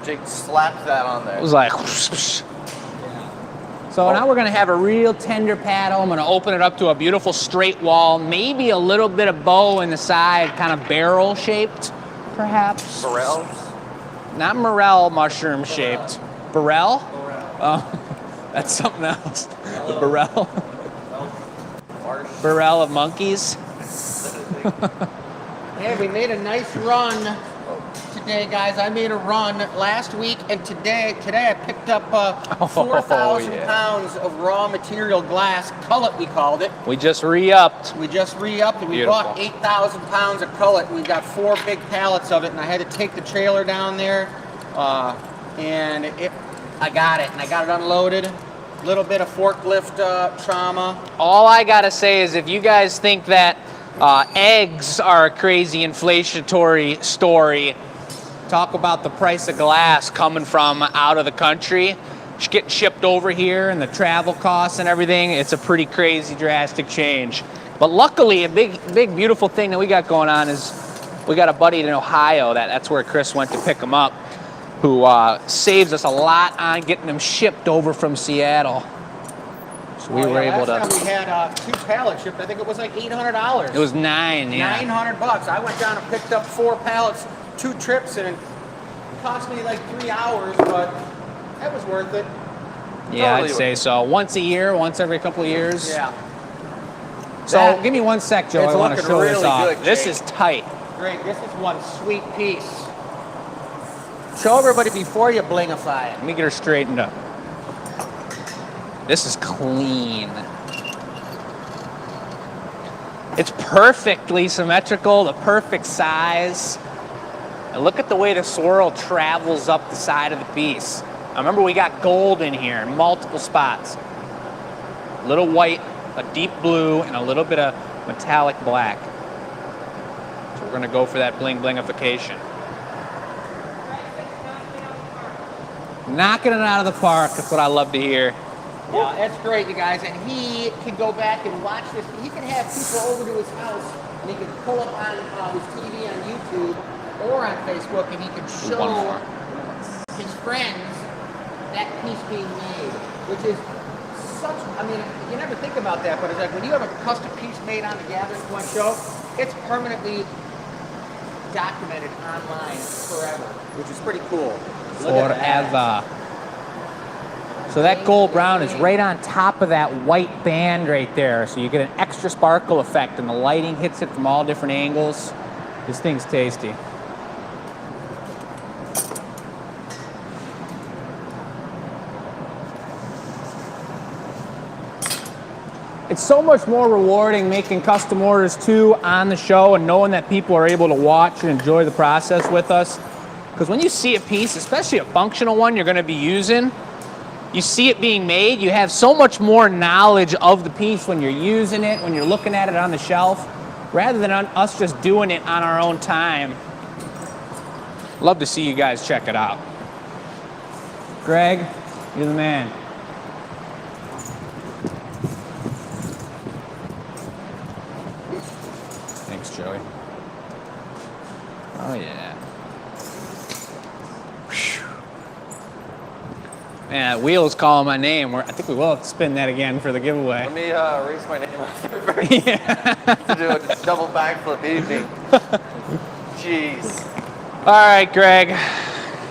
Jake slapped that on there. It was like, So now we're gonna have a real tender paddle. I'm gonna open it up to a beautiful straight wall, maybe a little bit of bow in the side, kind of barrel shaped, perhaps. Burrells? Not morel mushroom shaped. Burrell? Oh, that's something else. The burrell. Burrell of monkeys. Yeah, we made a nice run today, guys. I made a run last week, and today I picked up 4,000 pounds of raw material glass, cullet we called it. We just re-upped. We just re-upped it. We Beautiful. bought 8,000 pounds of cullet. We got 4 big pallets of it, and I had to take the trailer down there, and I got it, and I got it unloaded. A little bit of forklift trauma. All I gotta say is if you guys think that eggs are a crazy inflationary story, talk about the price of glass coming from out of the country, getting shipped over here and the travel costs and everything. It's a pretty crazy, drastic change. But luckily, a big, beautiful thing that we got going on is we got a buddy in Ohio, that's where Chris went to pick him up, who saves us a lot on getting them shipped over from Seattle. So we were able to. Last time we had 2 pallets shipped. I think it was like $800. It was 9, yeah. $900. I went down and picked up 4 pallets, 2 trips, and it cost me like 3 hours, but that was worth it. Yeah, Totally I'd say so. Once a year, once every couple of years. Yeah. So give me one sec, Joe. It's I want to looking show this really off. good, This Jake. is tight. Great. This is one sweet piece. Show everybody before you blingify it. Let me get her straightened up. This is clean. It's perfectly symmetrical, the perfect size. And look at the way the swirl travels up the side of the piece. Now remember, we got gold in here in multiple spots. A little white, a deep blue, and a little bit of metallic black. So we're gonna go for that bling-blingification. Knocking it out of the park, that's what I love to hear. Yeah, that's great, you guys. And he can go back and watch this. He can have people over to his house, and he can pull up on his TV on YouTube or on Facebook, and he can show his friends that piece being made, which is such, I mean, you never think about that, but it's like when you have a custom piece made on the Gathering Point show, it's permanently documented online forever, which is pretty cool. Look at that. Forever. So that gold brown is right on top of that white band right there. So you get an extra sparkle effect and the lighting hits it from all different angles. This thing's tasty. It's so much more rewarding making custom orders too on the show and knowing that people are able to watch and enjoy the process with us. Because when you see a piece, especially a functional one you're going to be using, you see it being made, you have so much more knowledge of the piece when you're using it, when you're looking at it on the shelf, rather than us just doing it on our own time. Love to see you guys check it out. Greg, you're the man. Thanks, Joey. Oh, yeah. Man, that wheel is calling my name. I think we will have to spin that again for the giveaway. Let me erase my name off there first. Yeah. To do a double backflip evening. Jeez. All right, Greg.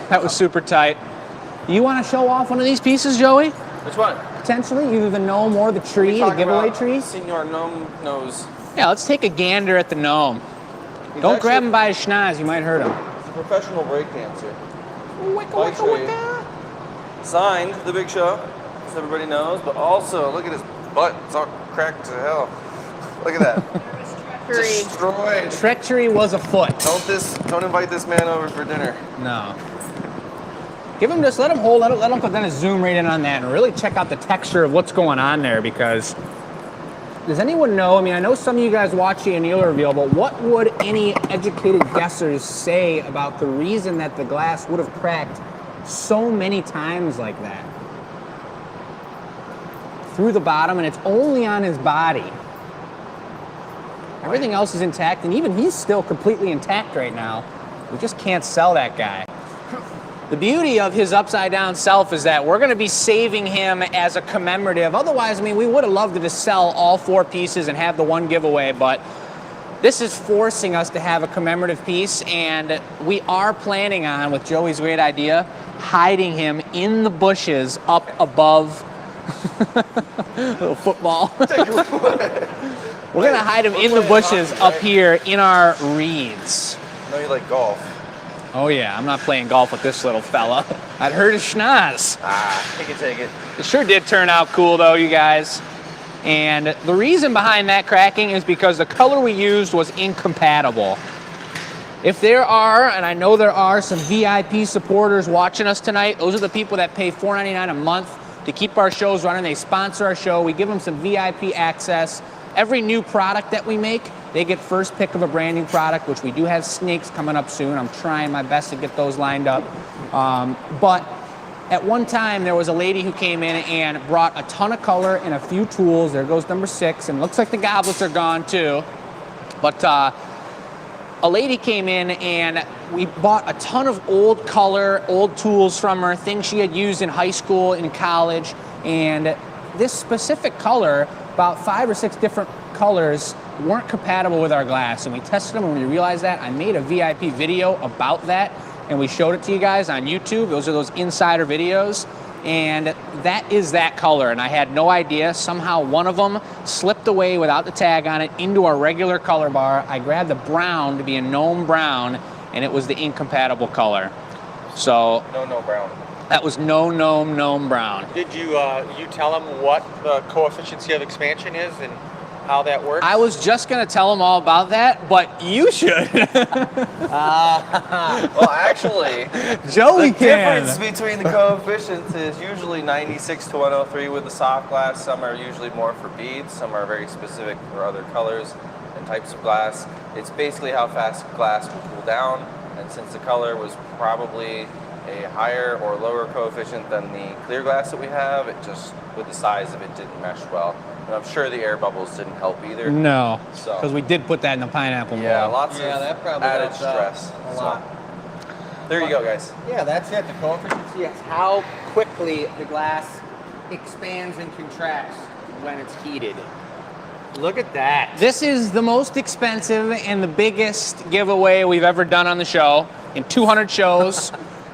That was super tight. You want to show off one of these pieces, Joey? Which one? Potentially, either the gnome or the tree, the giveaway tree. Senior Gnome Nose. Yeah, let's take a gander at the gnome. Don't grab him by his schnoz, you might hurt him. He's a professional breakdancer. Wicka, wicka, wicka. Signed The Big Show, as everybody knows, but also look at his butt. It's all cracked to hell. Look at that. Destroyed. Treachery was afoot. Don't invite this man over for dinner. No. Give him just, let him hold, let him then zoom right in on that and really check out the texture of what's going on there, because does anyone know, I mean, I know some of you guys watch the anneal reveal, but what would any educated guessers say about the reason that the glass would have cracked so many times like that? Through the bottom, and it's only on his body. Everything else is intact, and even he's still completely intact right now. We just can't sell that guy. The beauty of his upside down self is that we're going to be saving him as a commemorative. Otherwise, I mean, we would have loved to just sell all 4 pieces and have the one giveaway, but this is forcing us to have a commemorative piece, and we are planning on, with Joey's great idea, hiding him in the bushes up above little football. We're going to hide him in the bushes up here in our reeds. I know you like golf. Oh yeah, I'm not playing golf with this little fella. I'd hurt his schnoz. He can take it. It sure did turn out cool though, you guys. And the reason behind that cracking is because the color we used was incompatible. If there are, and I know there are, some VIP supporters watching us tonight, those are the people that pay $4.99 a month to keep our shows running. They sponsor our show. We give them some VIP access. Every new product that we make, they get first pick of a brand new product, which we do have snakes coming up soon. I'm trying my best to get those lined up. But at one time, there was a lady who came in and brought a ton of color and a few tools. There goes number 6, and it looks like the goblets are gone too. But a lady came in and we bought a ton of old color, old tools from her, things she had used in high school, in college, and this specific color, about 5 or 6 different colors, weren't compatible with our glass, and we tested them and we realized that. I made a VIP video about that, and we showed it to you guys on YouTube. Those are those insider videos, and that is that color, and I had no idea. Somehow one of them slipped away without the tag on it into our regular color bar. I grabbed the brown to be a gnome brown, and it was the incompatible color. So No brown. that was gnome brown. Did you tell them what the coefficient of expansion is and how that works? I was just going to tell them all about that, but you should. Well, actually, Joey the can. difference between the coefficients is usually 96 to 103 with the soft glass. Some are usually more for beads. Some are very specific for other colors and types of glass. It's basically how fast glass will cool down. And since the color was probably a higher or lower coefficient than the clear glass that we have, it just, with the size of it, didn't mesh well. And I'm sure the air bubbles didn't help either. No, So- because we did put that in the pineapple Yeah, mold. lots of that probably added helps out stress. a lot. There you go, guys. Yeah, that's it. The coefficient is how quickly the glass expands and contracts when it's heated. Look at that. This is the most expensive and the biggest giveaway we've ever done on the show in 200 shows,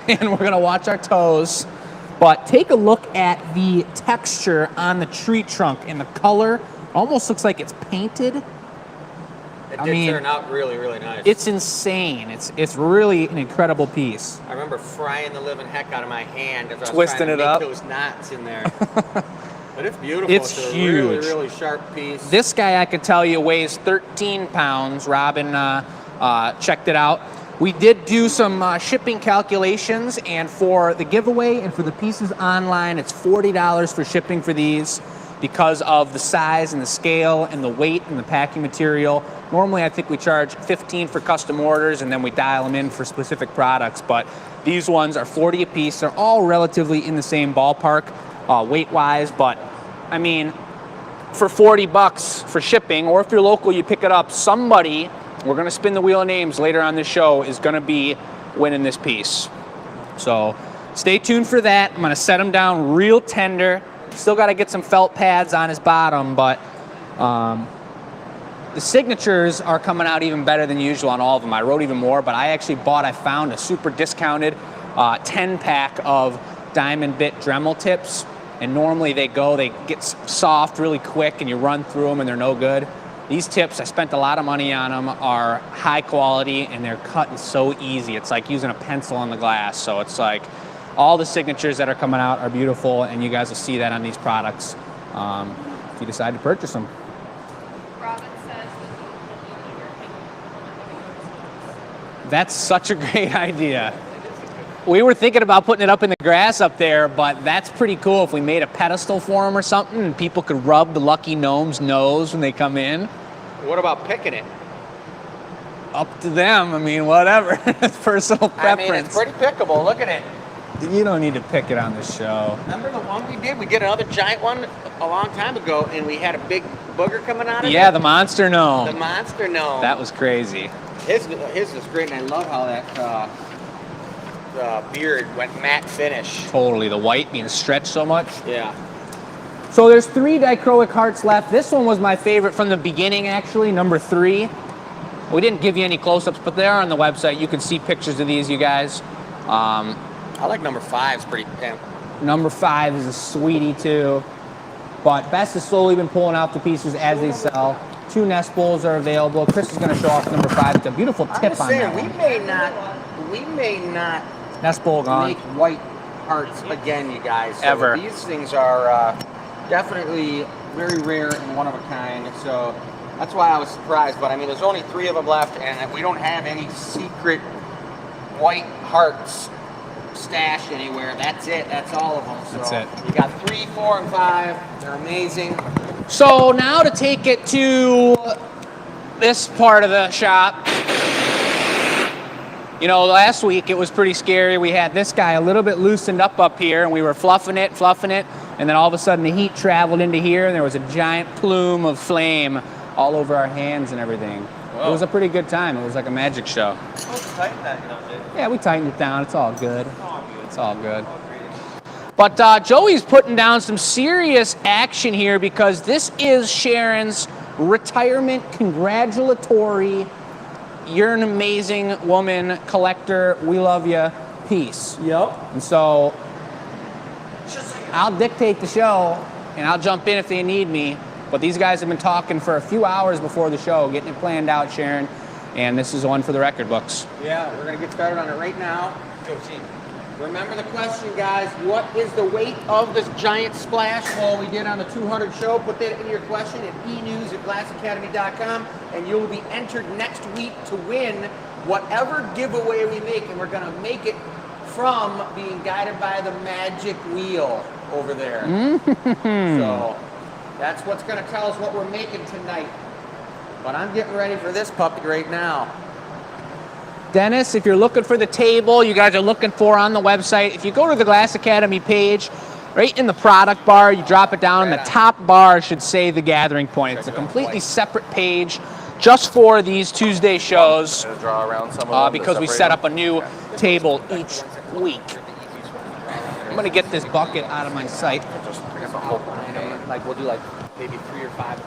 and we're gonna watch our toes. But take a look at the texture on the tree trunk and the color. Almost looks like it's painted. It did turn out really, really nice. It's insane. It's really an incredible piece. I remember frying the living heck out of my hand as I was Twisting trying to it make up. those knots in there. But it's beautiful. It's a huge. really, really sharp piece. This guy, I can tell you, weighs 13 pounds. Robin checked it out. We did do some shipping calculations, and for the giveaway and for the pieces online, it's $40 for shipping for these because of the size and the scale and the weight and the packing material. Normally, I think we charge $15 for custom orders, and then we dial them in for specific products, but these ones are $40 a piece. They're all relatively in the same ballpark weight-wise, but I mean, for $40 for shipping, or if you're local, you pick it up, somebody, we're gonna spin the wheel of names later on this show, is gonna be winning this piece. So stay tuned for that. I'm gonna set him down real tender. Still gotta get some felt pads on his bottom, but the signatures are coming out even better than usual on all of them. I wrote even more, but I found a super discounted 10-pack of diamond bit Dremel tips. And normally they get soft really quick and you run through them and they're no good. These tips, I spent a lot of money on them, are high quality and they're cutting so easy. It's like using a pencil on the glass. So it's like all the signatures that are coming out are beautiful, and you guys will see that on these products if you decide to purchase them. Robin says that That's such a great idea. We were thinking about putting it up in the grass up there, but that's pretty cool if we made a pedestal for them or something and people could rub the lucky gnome's nose when they come in. What about picking it? Up to them. I mean, whatever. It's personal preference. I mean, it's pretty pickable. Look at it. You don't need to pick it on the show. Remember the one we did? We did another giant one a long time ago, and we had a big booger coming out of it. Yeah, the monster gnome. The monster gnome. That was crazy. His is great, and I love how that beard went matte finish. Totally. The white being stretched so much. Yeah. So there's 3 dichroic hearts left. This one was my favorite from the beginning, actually, number 3. We didn't give you any close-ups, but they are on the website. You can see pictures of these, you guys. I like number 5. It's pretty damn. Number 5 is a sweetie, too. But Bess has slowly been pulling out the pieces as they sell. 2 nest bowls are available. Chris is going to show off number 5. It's a beautiful tip on that one. we may not Nest bowl gone. make white hearts again, you guys. So Ever. These things are definitely very rare and one of a kind. So that's why I was surprised. But I mean, there's only 3 of them left, and we don't have any secret white hearts stashed anywhere. That's it. That's all of them. So That's it. You got 3, 4, and 5. They're amazing. So now to take it to this part of the shop. You know, last week it was pretty scary. We had this guy a little bit loosened up here, and we were fluffing it, and then all of a sudden the heat traveled into here, and there was a giant plume of flame all over our hands and everything. Whoa. It was a pretty good time. It was like a magic show. Tighten that, Jay. Yeah, we tightened it down. It's all good. It's all good. But Joey's putting down some serious action here because this is Sharon's retirement congratulatory, you're an amazing woman, collector, we love you piece. Yep. And so I'll dictate the show and I'll jump in if they need me. But these guys have been talking for a few hours before the show, getting it planned out, Sharon. And this is one for the record books. Yeah, we're going to get started on it right now. Go team. Remember the question, guys. What is the weight of this giant splash hole we did on the 200 show? Put that in your question at enews@glassacademy.com, and you'll be entered next week to win whatever giveaway we make. And we're going to make it from being guided by the magic wheel over there. So that's what's going to tell us what we're making tonight. But I'm getting ready for this puppy right now. Dennis, if you're looking for the table you guys are looking for on the website, if you go to the Glass Academy page, right in the product bar, you drop it down, and the top bar should say The Gathering Point. It's a completely separate page just for these Tuesday shows Draw around some of them because we set up a new table each week. I'm gonna get this bucket out of my sight. Like we'll do like maybe 3 or 5.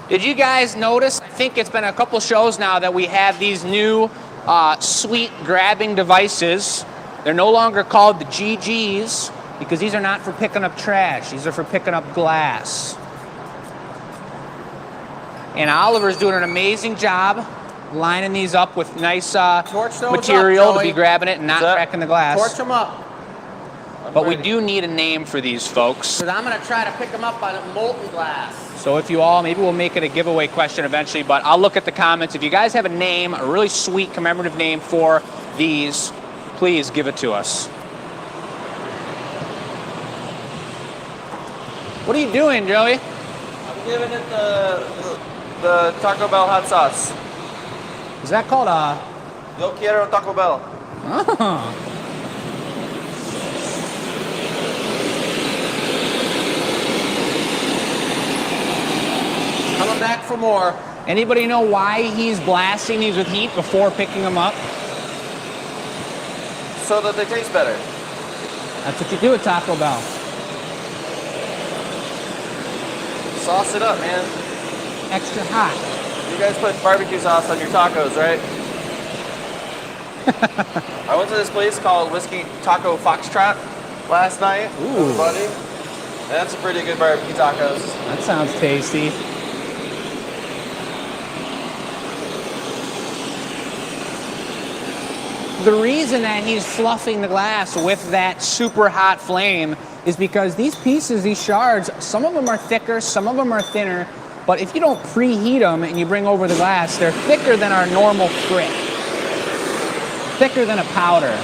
Did you guys notice? I think it's been a couple shows now that we have these new sweet grabbing devices. They're no longer called the GGs because these are not for picking up trash. These are for picking up glass. And Oliver's doing an amazing job lining these up with nice material to be grabbing it and not cracking the glass. Torch them up. But we do need a name for these folks. Because I'm going to try to pick them up on a molten glass. So if you all, maybe we'll make it a giveaway question eventually, but I'll look at the comments. If you guys have a name, a really sweet commemorative name for these, please give it to us. What are you doing, Joey? I'm giving it the Taco Bell hot sauce. Is that called a... Yo quiero Taco Bell. Oh. Coming back for more. Anybody know why he's blasting these with heat before picking them up? So that they taste better. That's what you do at Taco Bell. Sauce it up, man. Extra hot. You guys put barbecue sauce on your tacos, right? I went to this place called Whiskey Taco Foxtrot last night with a buddy. And that's a pretty good barbecue tacos. That sounds tasty. The reason that he's fluffing the glass with that super hot flame is because these pieces, these shards, some of them are thicker, some of them are thinner, but if you don't preheat them and you bring over the glass, they're thicker than our normal grit. Thicker than a powder.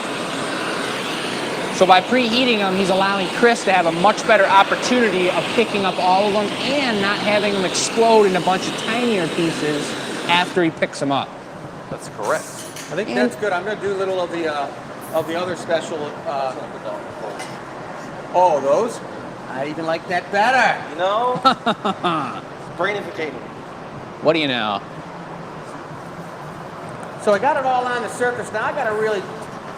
So by preheating them, he's allowing Chris to have a much better opportunity of picking up all of them and not having them explode in a bunch of tinier pieces after he picks them up. That's correct. I think that's good. I'm going to do a little of the other special. Oh, those? I even like that better. You know? Brainificating. What do you know? So I got it all on the surface. Now I got to really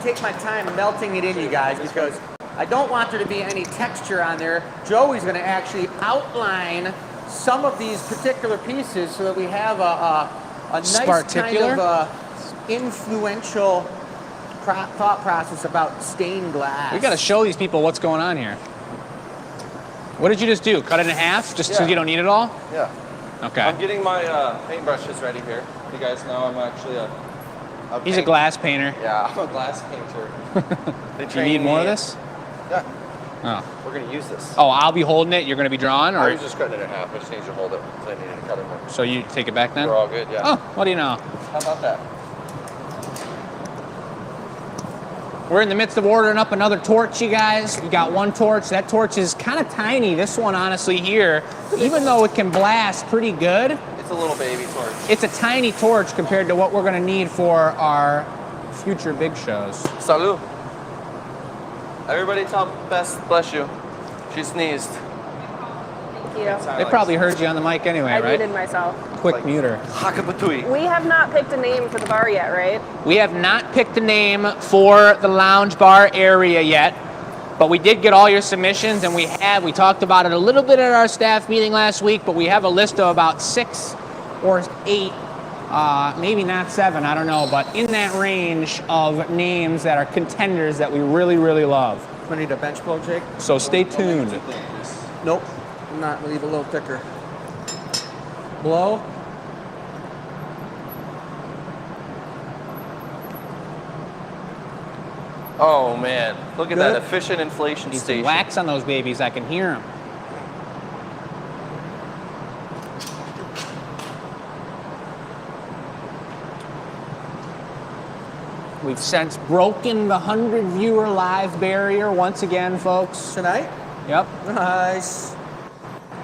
take my time melting it in, you guys, because I don't want there to be any texture on there. Joey's going to actually outline some of these particular pieces so that we have a nice kind of influential thought process about stained glass. We got to show these people what's going on here. What did you just do? Cut it in half just so you don't need it all? Yeah. Okay. I'm getting my paintbrushes ready here. You guys know I'm actually He's a glass painter. Yeah, I'm a glass painter. Do you need more of this? Yeah. Oh. We're going to use this. Oh, I'll be holding it. You're going to be drawing? I Or was just cutting it in half. I just need you to hold it because I needed to cut it more. so you take it back then? We're all good, yeah. Oh, what do you know? How about that? We're in the midst of ordering up another torch, you guys. We got one torch. That torch is kind of tiny. This one, honestly, here, even though it can blast pretty good, It's a little baby torch. it's a tiny torch compared to what we're going to need for our future big shows. Salud. Everybody tell Bess, bless you. She sneezed. Thank you. They probably heard you on the mic anyway, I right? muted myself. Quick Like- muter. Hakapatui. We have not picked a name for the bar yet, right? We have not picked a name for the lounge bar area yet, but we did get all your submissions, and we talked about it a little bit at our staff meeting last week, but we have a list of about 6 or 8, maybe not 7, I don't know, but in that range of names that are contenders that we really, really love. I need a bench blow, Jake? So stay tuned. Nope. I'm not. Leave it a little thicker. Blow. Oh man, look at that Good. efficient inflation Need some station. wax on those babies, I can hear them. We've since broken the 100 viewer live barrier once again, folks. Tonight? Yep. Nice.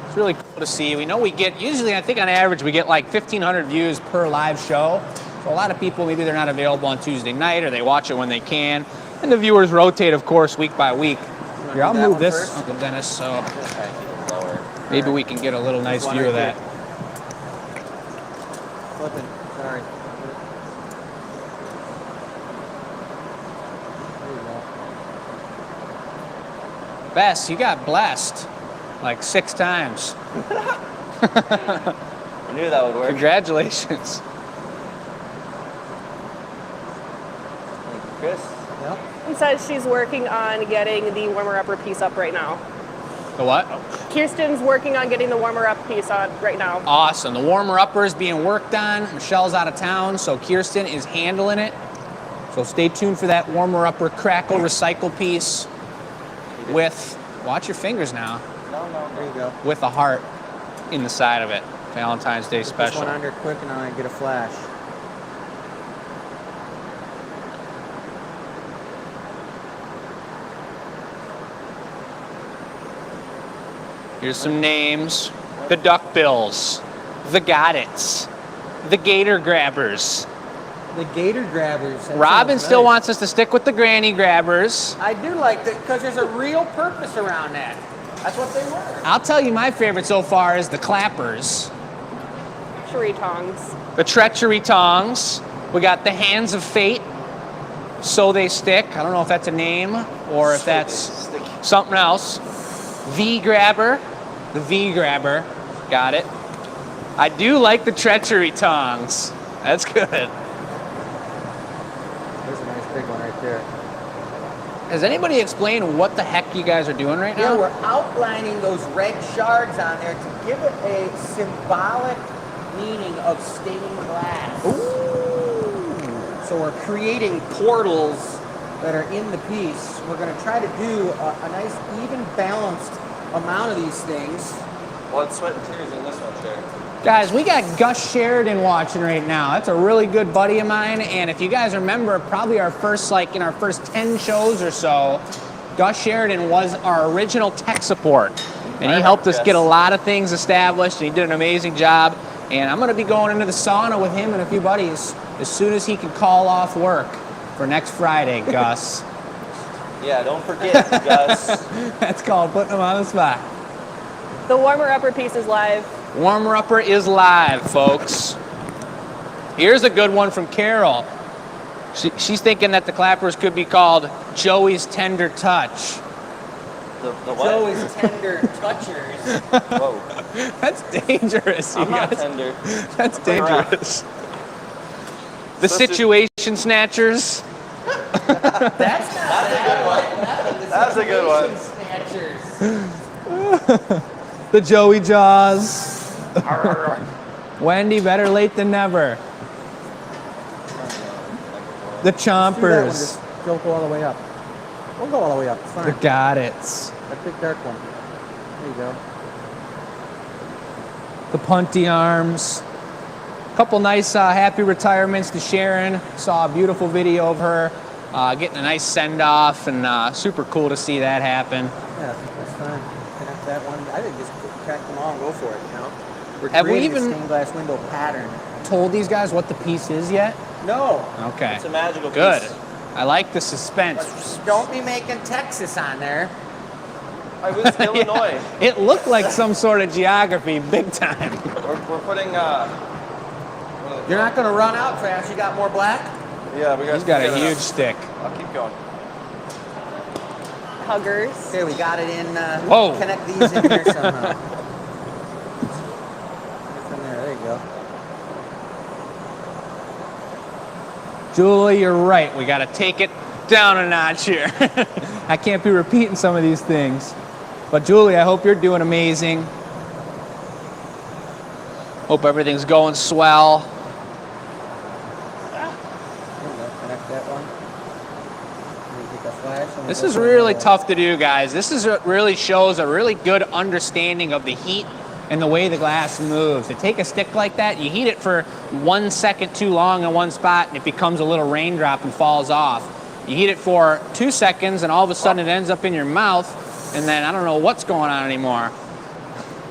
It's really cool to see. We know we get, usually I think on average we get like 1,500 views per live show. So a lot of people, maybe they're not available on Tuesday night or they watch it when they can. And the viewers rotate, of course, week by week. Here, I'll do that move one this, first? Uncle Dennis, so Okay, lower. maybe we can get a little nice One view right of that. Flipping. Sorry. Bess, you got blessed like 6 times. I knew that would work. Congratulations. Thank you, Chris. Yep. And says she's working on getting the warmer-upper piece up right now. The what? Kirsten's working on getting the warmer-up piece on right now. Awesome. The warmer-upper is being worked on. Michelle's out of town, so Kirsten is handling it. So stay tuned for that warmer-upper crackle recycle piece with, watch your fingers now, No, there you go. with a heart in the side of it. Valentine's Day Put this special. one under quick and I get a flash. Here's some names. The Duckbills, the Goddets, the Gator Grabbers. The gator grabbers. that Robin sounds still nice. wants us to stick with the Granny Grabbers. I do like that because there's a real purpose around that. That's what they were. I'll tell you my favorite so far is the Clappers. Treasury tongs. The Treachery Tongs. We got the Hands of Fate. So They Stick. I don't know if that's a name or if that's something else. V Grabber. The V Grabber. Got it. I do like the Treachery Tongs. That's good. There's a nice big one right there. Has anybody explained what the heck you guys are doing right Here now? we're outlining those red shards on there to give it a symbolic meaning of stained glass. So we're creating portals that are in the piece. We're going to try to do a nice even balanced amount of these things. Blood, sweat, and tears in this one, Sharon. Guys, we got Gus Sheridan watching right now. That's a really good buddy of mine. And if you guys remember, probably in our first 10 shows or so, Gus Sheridan was our original tech support. And he helped us get a lot of things established, and he did an amazing job. And I'm gonna be going into the sauna with him and a few buddies as soon as he can call off work for next Friday, Gus. Yeah, don't forget, Gus. That's called putting him on the spot. The warmer-upper piece is live. Warmer-upper is live, folks. Here's a good one from Carol. She's thinking that the Clappers could be called Joey's Tender Touch. The what? Joey's tender touchers. Whoa. That's dangerous, you I'm not guys. tender. That's Bring it around. dangerous. The Supposed to- Situation Snatchers. That's That's a good one. Snatchers. The Joey Jaws. Wendy, better late than never. The Do that one, Chompers. just don't go all the way up. We'll go all the way up. It's The fine. Goddets. That big dark one. There you go. The Punty Arms. Couple nice happy retirements to Sharon. Saw a beautiful video of her getting a nice send off, and super cool to see that happen. Yeah, that's fine. Connect that one. I think just crack them all and go for it, you know? We're Have we creating a even- stained glass window pattern. Told these guys what the piece is yet? No. Okay. It's a magical Good. piece. I like the suspense. But don't be making Texas on there. I was Illinois. It looked like some sort of geography, big time. We're putting, You're not going to run out fast. You got more black? yeah, we got. He's got a get it huge up. stick. I'll keep going. Huggers. Okay, we got it in. Whoa. Connect these in here somehow. It's in there. There you go. Julie, you're right. We got to take it down a notch here. I can't be repeating some of these things. But Julie, I hope you're doing amazing. Hope everything's going swell. There you go. Connect that one. Let me take a flash and This we'll is go for really the- tough to do, guys. This is really shows a really good understanding of the heat and the way the glass moves. To take a stick like that, you heat it for 1 second too long in one spot, and it becomes a little raindrop and falls off. You heat it for 2 seconds, and all of a sudden it ends up in your mouth, and then I don't know what's going on anymore.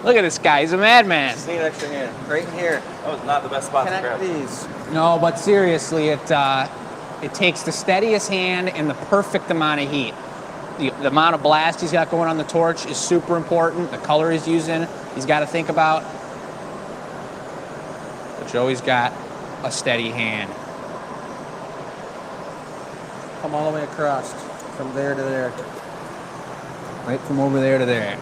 Look at this guy, he's a madman. Just need an extra hand. Right in here. That was not the best spot to Connect grab. these. No, but seriously, it takes the steadiest hand and the perfect amount of heat. The amount of blast he's got going on the torch is super important. The color he's using, he's got to think about. But Joey's got a steady hand. Come all the way across from there to there. Right from over there to there.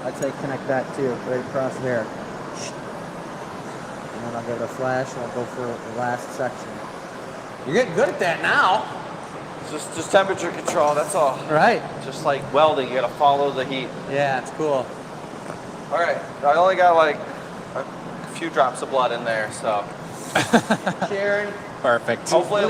I'd say connect that too, right across there. And then I'll give it a flash and I'll go for the last section. You're getting good at that now. Just temperature control, that's all. Right. Just like welding, you gotta follow the heat. Yeah, it's cool. All right, I only got like a few drops of blood in there, so. Sharon. Perfect. Hopefully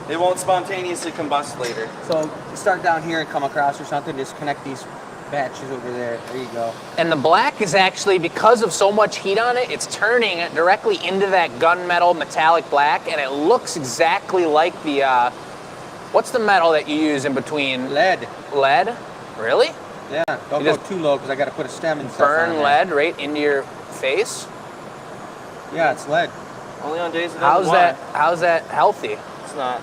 it won't spontaneously combust later. So start down here and come across or something, just connect these batches over there. There you go. And the black is actually, because of so much heat on it, it's turning directly into that gunmetal metallic black, and it looks exactly like the, what's the metal that you use in between? Lead. Lead? Really? Yeah, don't You go just too low because I got to put a stem and stuff Burn on there. lead right into your face? Yeah, it's lead. Only on days that How's that healthy? It's not.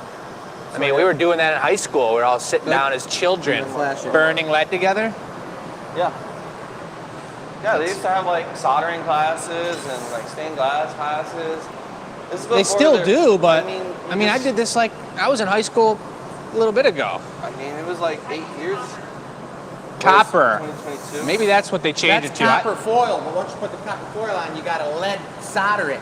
I mean, we were doing that in high school. We were all sitting down as children, Flash it. burning lead together. Yeah. Yeah, they used to have like soldering classes and like stained glass classes. This is They before still their- do, but I mean, I did this like I was in high school a little bit ago. I mean, it was like 8 years. Copper. 2022. Maybe that's what they changed That's it to. copper foil, but once you put the copper foil on, you got to lead solder it.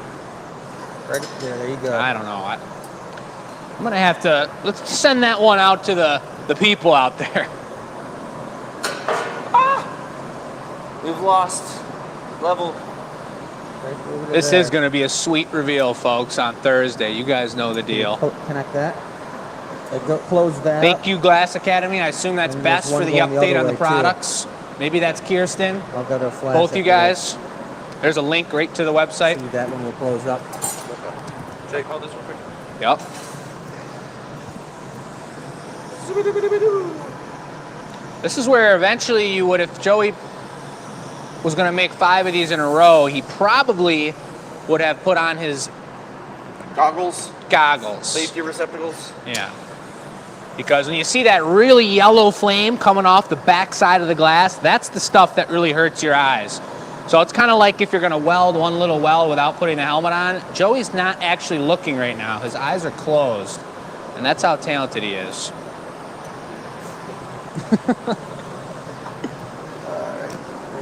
Right there you go. I don't know. I'm gonna have to let's send that one out to the people out there. We've lost level. This is gonna be a sweet reveal, folks, on Thursday. You guys know the deal. Connect that. Close that. Thank you, Glass Academy. I assume that's And there's Bess for one the going the update other on the way, too. products. Maybe that's Kirsten. I'll go to a flash. Both you up there. guys. There's a link right to the website. See, that one will close up. Jake, hold this real quick. Yep. This is where eventually you would, if Joey was going to make 5 of these in a row, he probably would have put on his Goggles, goggles. safety receptacles. Yeah. Because when you see that really yellow flame coming off the back side of the glass, that's the stuff that really hurts your eyes. So it's kind of like if you're going to weld one little weld without putting the helmet on. Joey's not actually looking right now. His eyes are closed. And that's how talented he is.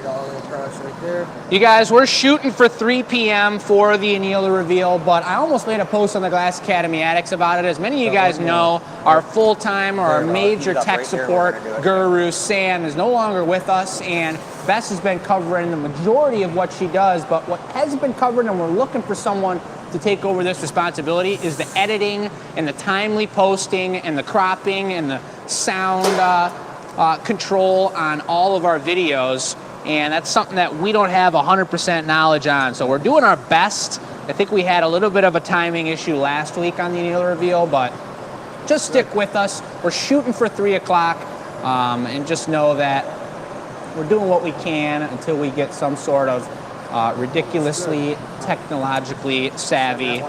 All the way across right there. You guys, we're shooting for 3 p.m. for the Annealer reveal, but I almost made a post on the Glass Academy Addicts about it. As many of you guys know, our full-time or our major tech support guru, Sam, is no longer with us, and Bess has been covering the majority of what she does, but what hasn't been covered, and we're looking for someone to take over this responsibility, is the editing and the timely posting and the cropping and the sound control on all of our videos. And that's something that we don't have 100% knowledge on. So we're doing our best. I think we had a little bit of a timing issue last week on the Annealer reveal, but just stick with us. We're shooting for 3 o'clock, and just know that we're doing what we can until we get some sort of ridiculously technologically savvy,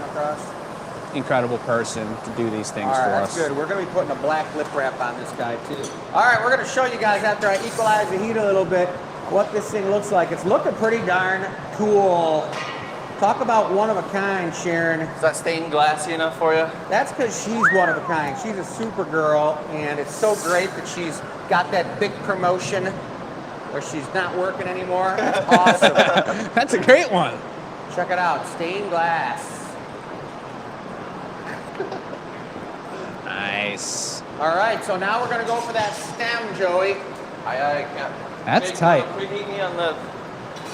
incredible person to do these things All right, for that's us. good. We're going to be putting a black lip wrap on this guy, too. All right, we're going to show you guys, after I equalize the heat a little bit, what this thing looks like. It's looking pretty darn cool. Talk about one of a kind, Sharon. Is that stained glassy enough for you? That's because she's one of a kind. She's a super girl, and it's so great that she's got that big promotion where she's not working anymore. It's awesome. That's a great one. Check it out, stained glass. Nice. All right, so now we're going to go for that stem, Joey. I can't. That's tight. Preheat me on the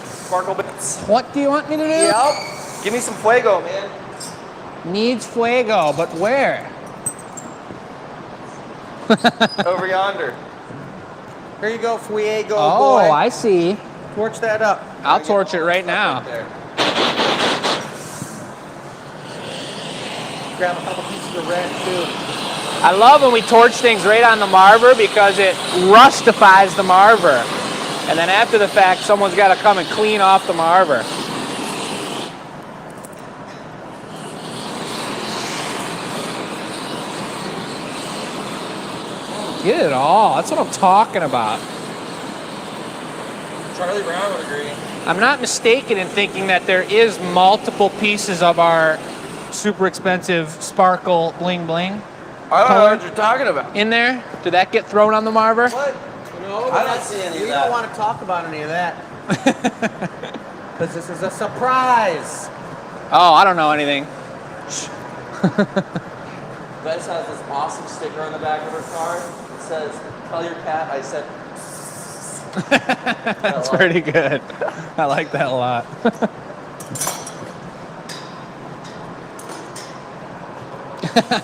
sparkle bits. What do you want me to do? Yep. Give me some fuego, man. Needs fuego, but where? Over yonder. Here you go, Fuego Oh, boy. I see. Torch that up. I'll torch it right now. Right there. Grab a couple pieces of red, too. I love when we torch things right on the marver because it rustifies the marver. And then after the fact, someone's got to come and clean off the marver. Get it all. That's what I'm talking about. Charlie Brown would agree. I'm not mistaken in thinking that there is multiple pieces of our super expensive sparkle bling bling. I don't know color what you're talking about. in there? Did that get thrown on the marver? What? No, I don't see any of we that. don't want to talk about any of that. Because this is a surprise. Oh, I don't know anything. Bess has this awesome sticker on the back of her car. It says, "Tell your cat I said." That's pretty good. I like that a lot.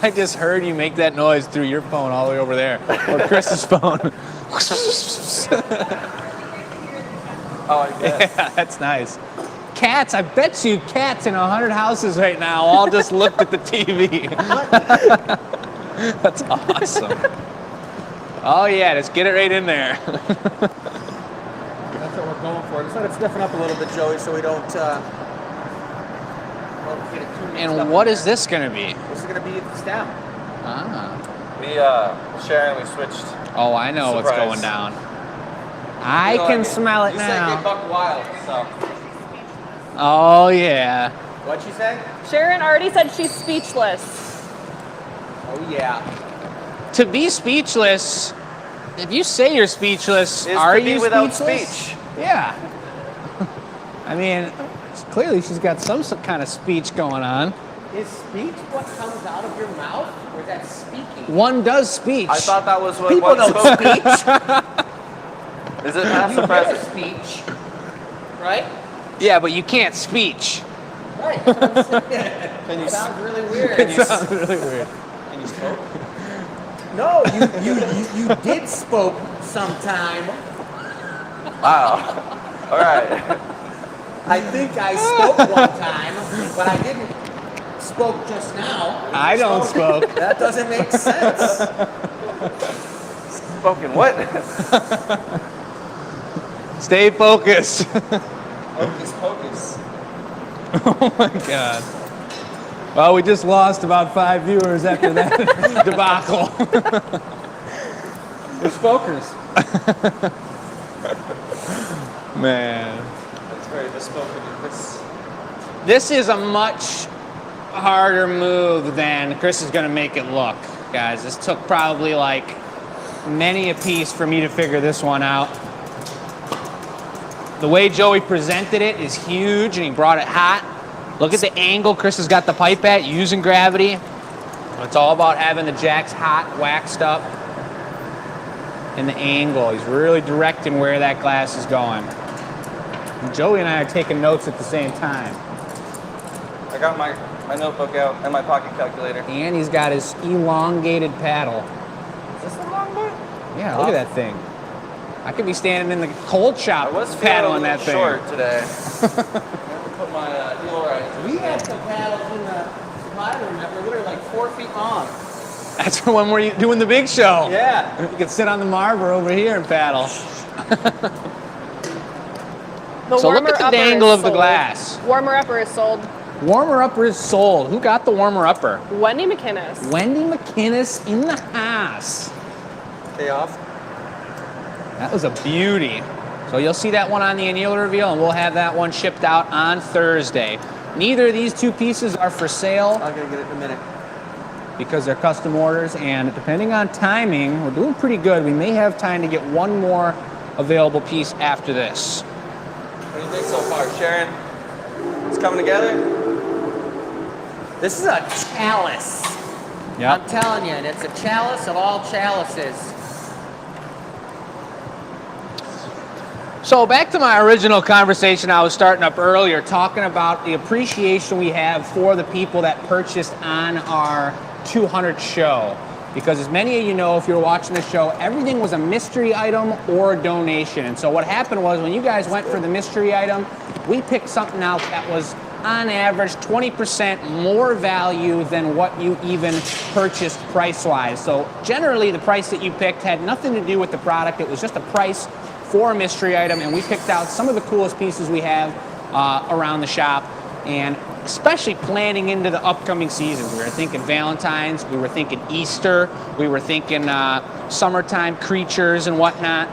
I just heard you make that noise through your phone all the way over there, or Chris's phone. Oh, I guess. Yeah, that's nice. Cats, I bet you cats in 100 houses right now all just looked at the TV. That's awesome. Oh yeah, just get it right in there. That's what we're going for. Just let it stiffen up a little bit, Joey, so we don't get it too mixed up. And what is this gonna be? This is going to be the stem. Ah. Sharon, we switched. Oh, I know what's Surprise. going down. I can smell it You said they now. buck wild, so. Oh yeah. What'd she say? Sharon already said she's speechless. Oh, yeah. To be speechless, if you say you're speechless, Is are to be you without speechless? speech. Yeah. I mean, clearly she's got some kind of speech going on. Is speech what comes out of your mouth? Or is that speaking? One does speech. I thought that was what People one don't spoke. speak. Is it past You or get a present? speech. Right? Yeah, but you can't speech. Right. That's what I'm saying. It sounds really weird. It sounds really weird. Can you smoke? No, you did spoke sometime. Wow. All right. I think I spoke one time, but I didn't spoke just now. I don't smoke. That doesn't make sense. Spoken what? Stay focused. Hocus pocus. Oh my God. Well, we just lost about 5 viewers after that debacle. We're spokers. Man. That's very bespoken. This is a much harder move than Chris is going to make it look, guys. This took probably like many a piece for me to figure this one out. The way Joey presented it is huge, and he brought it hot. Look at the angle Chris has got the pipe at, using gravity. It's all about having the jacks hot, waxed up, and the angle. He's really directing where that glass is going. And Joey and I are taking notes at the same time. I got my notebook out and my pocket calculator. And he's got his elongated paddle. Is this a long boy? Yeah, look at that thing. I could be standing in the cold shop I was feeling a paddling little that thing. short today. Put my heel right. We had some paddles in the supply room that were literally like 4 feet long. That's for when we're doing the big show. Yeah. You could sit on the marver over here and paddle. The So look warmer at the upper angle is of the sold. glass. Warmer upper is sold. Warmer upper is sold. Who got the warmer upper? Wendy McInnes. Wendy McInnes in the house. Stay off. That was a beauty. So you'll see that one on the anneal reveal, and we'll have that one shipped out on Thursday. Neither of these two pieces are for sale I'm gonna get it in a minute. because they're custom orders, and depending on timing, we're doing pretty good. We may have time to get one more available piece after this. What do you think so far, Sharon? It's coming together? This is a chalice. Yep. I'm telling you, and it's a chalice of all chalices. So back to my original conversation I was starting up earlier, talking about the appreciation we have for the people that purchased on our 200th show. Because as many of you know, if you're watching the show, everything was a mystery item or a donation. And so what happened was when you guys went for the mystery item, we picked something out that was on average 20% more value than what you even purchased price-wise. So generally the price that you picked had nothing to do with the product. It was just a price for a mystery item, and we picked out some of the coolest pieces we have around the shop, and especially planning into the upcoming seasons. We were thinking Valentine's, we were thinking Easter, we were thinking summertime creatures and whatnot.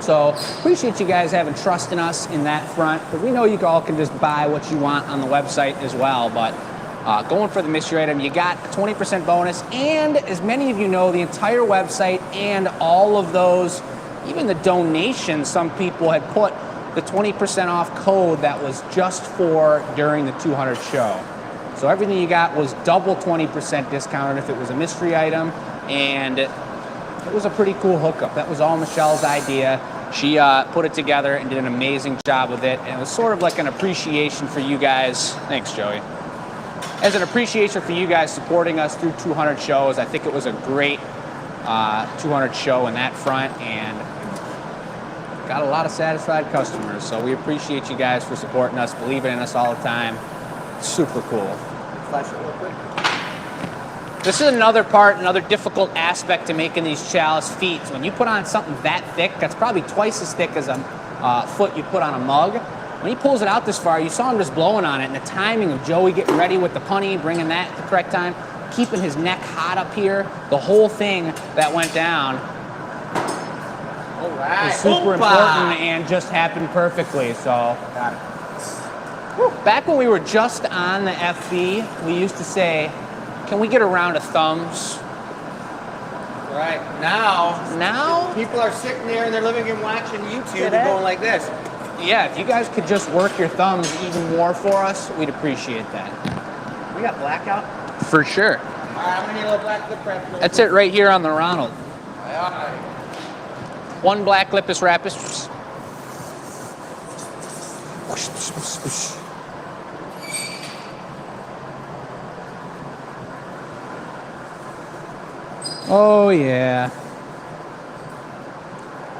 So appreciate you guys having trust in us in that front, but we know you all can just buy what you want on the website as well. But going for the mystery item, you got a 20% bonus. And as many of you know, the entire website and all of those, even the donations, some people had put the 20% off code that was just for during the 200 show. So everything you got was double 20% discounted if it was a mystery item, and it was a pretty cool hookup. That was all Michelle's idea. She put it together and did an amazing job with it, and it was sort of like an appreciation for you guys. Thanks, Joey. As an appreciation for you guys supporting us through 200 shows. I think it was a great 200 show in that front, and got a lot of satisfied customers. So we appreciate you guys for supporting us, believing in us all the time. Super cool. Flash it real quick. This is another difficult aspect to making these chalice feet. When you put on something that thick, that's probably twice as thick as a foot you put on a mug. When he pulls it out this far, you saw him just blowing on it, and the timing of Joey getting ready with the punny, bringing that at the correct time, keeping his neck hot up here, the whole thing that went down All right. was super important and just happened perfectly. So, Got it. back when we were just on the FB, we used to say, can we get a round of thumbs? Right. Now, Now, people are sitting there in their living room watching YouTube Get and it? going like this. yeah, if you guys could just work your thumbs even more for us, we'd appreciate that. We got blackout. For sure. All right, I'm gonna need a little black lip wrap. That's it right here on the Ronald. All right. One black Lippus Rapus. Oh yeah.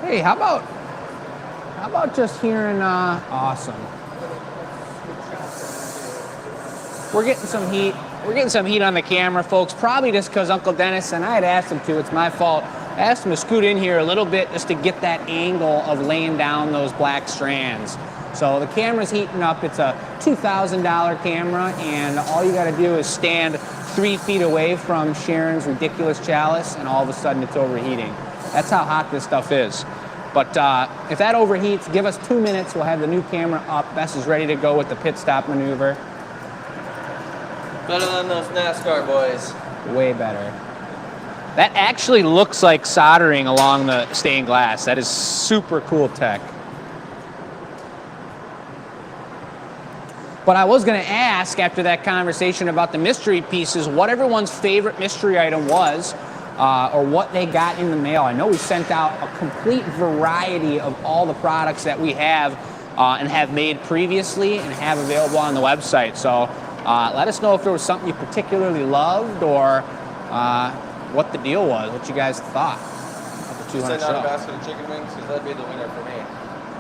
Hey, how about just hearing awesome. We're getting some heat. We're getting some heat on the camera, folks. Probably just because Uncle Dennis, and I had asked him to, it's my fault. I asked him to scoot in here a little bit just to get that angle of laying down those black strands. So the camera's heating up. It's a $2,000 camera, and all you gotta do is stand 3 feet away from Sharon's ridiculous chalice, and all of a sudden it's overheating. That's how hot this stuff is. But if that overheats, give us 2 minutes. We'll have the new camera up. Bess is ready to go with the pit stop maneuver. Better than those NASCAR boys. Way better. That actually looks like soldering along the stained glass. That is super cool tech. But I was going to ask after that conversation about the mystery pieces, what everyone's favorite mystery item was, or what they got in the mail. I know we sent out a complete variety of all the products that we have and have made previously and have available on the website. So let us know if there was something you particularly loved, or what the deal was, what you guys thought of the 200 Send out a show. basket of chicken wings, because that'd be the winner for me.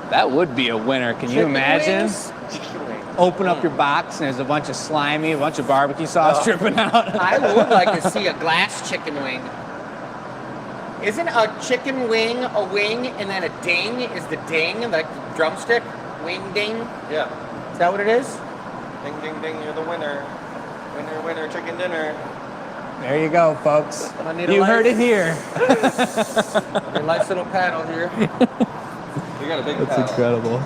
That would be a winner. Can you Chicken imagine? wings? Chicken wings. Open up your box and there's a bunch of slimy, a bunch of barbecue sauce dripping out. I would like to see a glass chicken wing. Isn't a chicken wing a wing and then a ding is the ding, like the drumstick? Wing ding? Yeah. Is that what it is? Ding, ding, ding, you're the winner. Winner, winner, chicken dinner. There you go, folks. I need a You light. heard it here. Your nice little paddle here. You got a big paddle. incredible.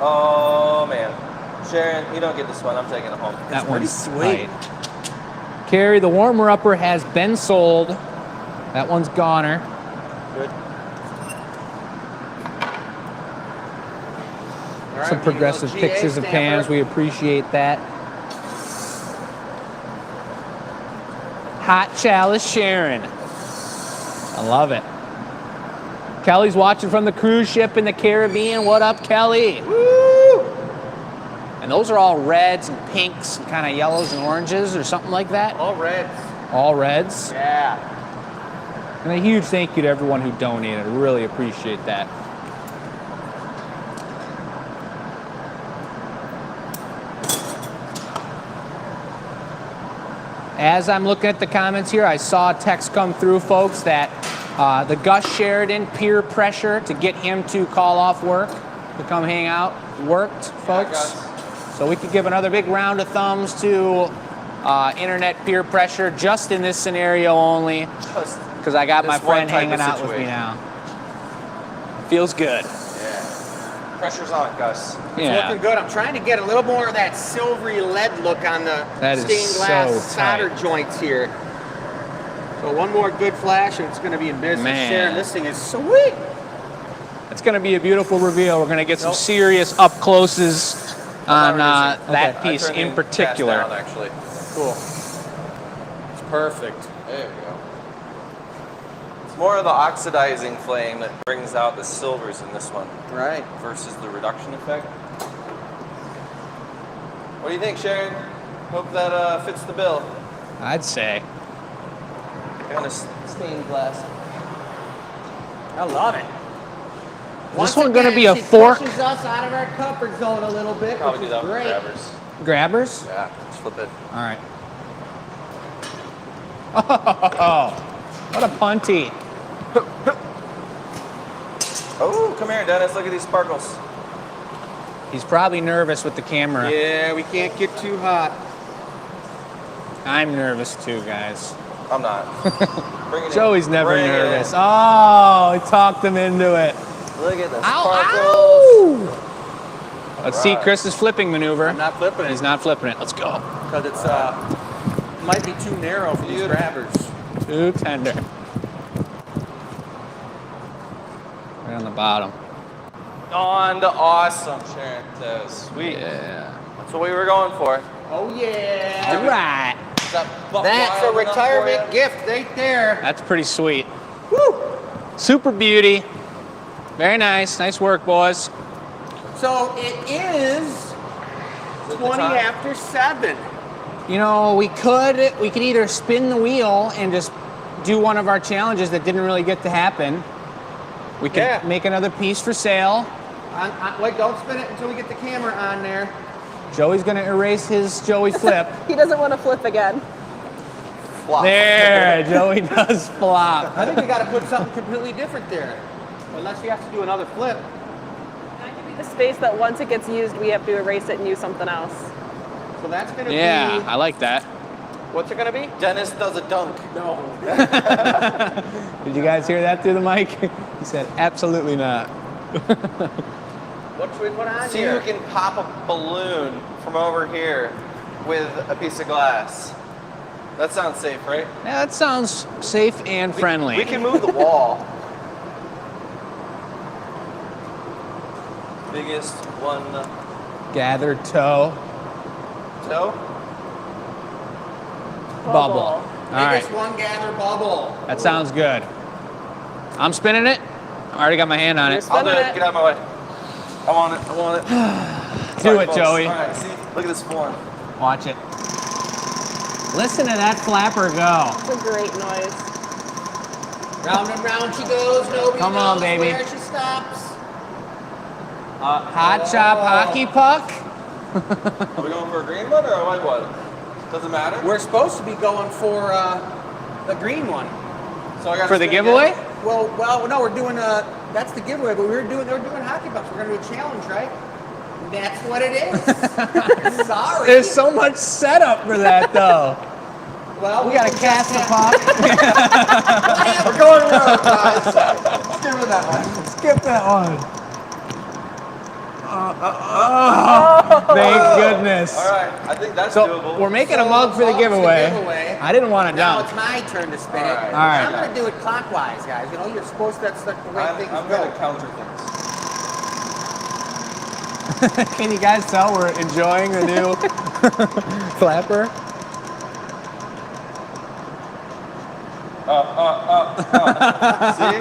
Oh, man. Sharon, you don't get this one. I'm taking it home. That pretty one's sweet. tight. Carrie, the warmer upper has been sold. That one's goner. Good. All right, Some we progressive got a little GA pictures of stamper. pans. We appreciate that. Hot Chalice Sharon. I love it. Kelly's watching from the cruise ship in the Caribbean. What up, Kelly? Woo! And those are all reds and pinks and kind of yellows and oranges or something like that. All reds. All reds. Yeah. And a huge thank you to everyone who donated. I really appreciate that. As I'm looking at the comments here, I saw a text come through, folks, that the Gus Sheridan peer pressure to get him to call off work to come hang out worked, folks. So we could give another big round of thumbs to internet peer pressure just in this scenario only, because I got my this one friend type hanging of out with me situation. now. Feels good. Yeah. Pressure's on, Gus. Yeah. Looking good. I'm trying to get a little more of that silvery lead look on the That is stained glass so solder tight. joints here. So one more good flash and it's going to be in business. Man. Sharon, this thing is sweet. It's going to be a beautiful reveal. We're going to get some serious up closes on that I piece turned in the particular. cast down, actually. Cool. It's perfect. There we go. It's more of the oxidizing flame that brings out the silvers in this one Right. versus the reduction effect. What do you think, Sharon? Hope that fits the bill. I'd say. Kind of stained glass. I love it. This one gonna be a she fork? pushes us out of our comfort zone a little bit, Probably which do is that with great. grabbers. Grabbers? Yeah, just flip it. All right. Oh, what a punty. Oh, come here, Dennis. Look at these sparkles. He's probably nervous with the camera. Yeah, we can't get too hot. I'm nervous too, guys. I'm not. Bring it in. Joey's never Bring it in. nervous. Oh, he talked him into it. Look at the Ow, sparkles. ow! Let's see Chris's flipping maneuver. I'm not flipping He's it not flipping it. Let's go. because it's might be too narrow for these grabbers. Too tender. Right on the bottom. On to awesome, Sharon says. Sweet. Yeah. That's what we were going for. Oh yeah. All right. Is that buck That's a wild enough for retirement ya? gift right there. That's pretty sweet. Woo! Super beauty. Very nice. Nice work, boys. So it is 20 time? after 7. You know, we could either spin the wheel and just do one of our challenges that didn't really get to happen. We could Yeah. make another piece for sale. Wait, don't spin it until we get the camera on there. Joey's gonna erase his Joey flip. He doesn't want to flip again. Flop. There, Joey does flop. I think we got to put something completely different there. Unless you have to do another flip. That could be the space that once it gets used, we have to erase it and use something else. So that's going to Yeah, be... I like that. What's it going to be? Dennis does a dunk. No. Did you guys hear that through the mic? He said, absolutely not. What should we put on See here? who can pop a balloon from over here with a piece of glass. That sounds safe, right? Yeah, that sounds safe and friendly. We can move the wall. Biggest one Gather toe toe. bubble. All right, Biggest one gather bubble. that sounds good. I'm spinning it. I already got my hand on it. I'll do Spinning it. it. Get out of my way. I want it. I want it. Do Sorry, it, folks. Joey. All right, see? Look at this form. Watch it. Listen to that flapper go. It's a great noise. Round and round she goes. Nobody Come on, knows baby. where she stops. Hot chop hockey puck. Are we going for a green one or a white one? Doesn't matter. We're supposed to be going for the green one. So I got For the giveaway? Well, no, we're doing that's the giveaway, but they're doing hockey bucks. We're gonna do a challenge, right? That's what it is. Sorry. There's so much setup for that, though. Well, We gotta can cast just the puck. We're going around, guys. Skip it that one. Skip that one. Thank goodness. All right, I think that's So doable. we're making a So mug for the mug's the giveaway. giveaway. I didn't want to Now dunk. it's my turn to spin All it. right. All right. I'm gonna do it clockwise, guys. You know, you're supposed to. That's the way things I'm go. going to counter things. Can you guys tell we're enjoying the new flapper? See?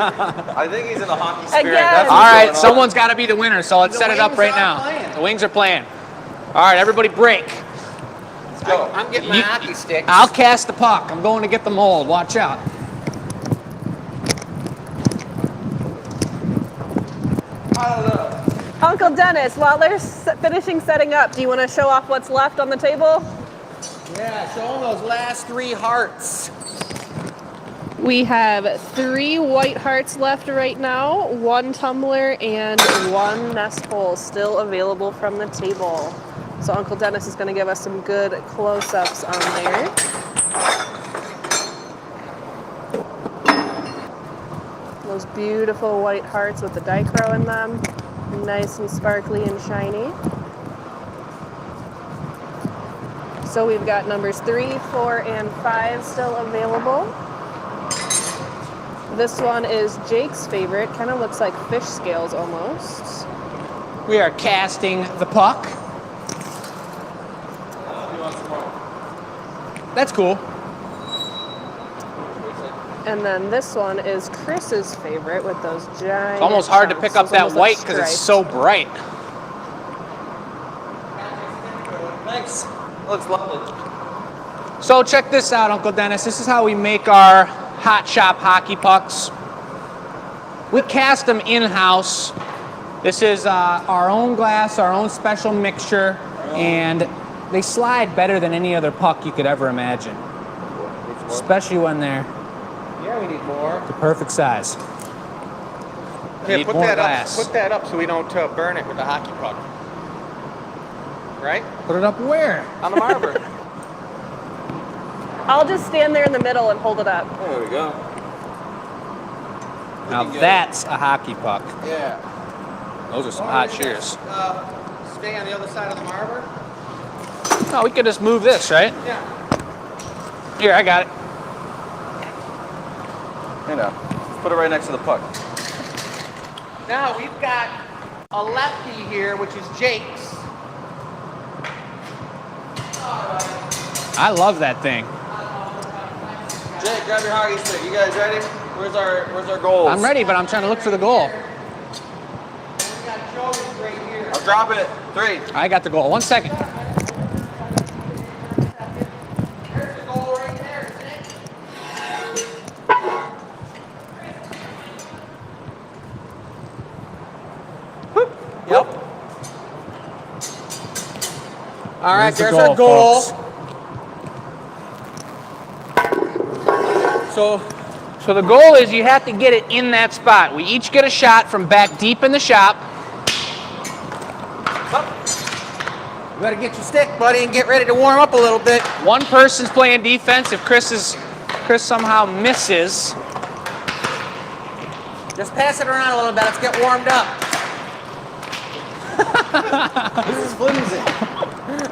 I think he's in a hockey spirit. Again. That's All what's right, going on. someone's got to be the winner, so let's The set it up wings right are now. playing. The wings are playing. All right, everybody break. Let's go. I'm getting my You- hockey stick. I'll cast the puck. I'm going to get the mold. Watch out. Uncle Dennis, while they're finishing setting up, do you want to show off what's left on the table? Yeah, show them those last 3 hearts. We have 3 white hearts left right now, 1 tumbler, and 1 nest hole still available from the table. So Uncle Dennis is going to give us some good close-ups on there. Those beautiful white hearts with the dichro in them. Nice and sparkly and shiny. So we've got numbers 3, 4, and 5 still available. This one is Jake's favorite. Kind of looks like fish scales almost. We are casting the puck. That's cool. And then this one is Chris's favorite with those giant. It's almost hard to pick up chunks. that Almost like white because it's striped. so bright. Thanks. Looks lovely. So check this out, Uncle Dennis. This is how we make our Hot Shop hockey pucks. We cast them in-house. This is our own glass, our own special mixture, and they slide better than any other puck you could ever imagine. Especially when they're Yeah, we need more. the perfect size. Here, Need put more that glass. up. Put that up so we don't burn it with the hockey puck. Right? Put it up where? On the marble. I'll just stand there in the middle and hold it up. There we go. Now that's a hockey puck. Yeah. Those are some hot shears. Stay on the other side of the marble. No, we could just move this, right? Yeah. Here, I got it. You know, put it right next to the puck. Now we've got a lefty here, which is Jake's. I love that thing. Jake, grab your hockey stick. You guys ready? Where's our goals? I'm ready, but I'm trying to look for the goal. We got Joey's right here. I'll drop it. 3. I got the goal. 1 second. There's the goal right there, isn't it? Yep. All right, There's the there's our goal. folks. So the goal is you have to get it in that spot. We each get a shot from back deep in the shop. You better get your stick, buddy, and get ready to warm up a little bit. One person's playing defense. If Chris somehow misses, Just pass it around a little bit. Let's get warmed up. This is flimsy.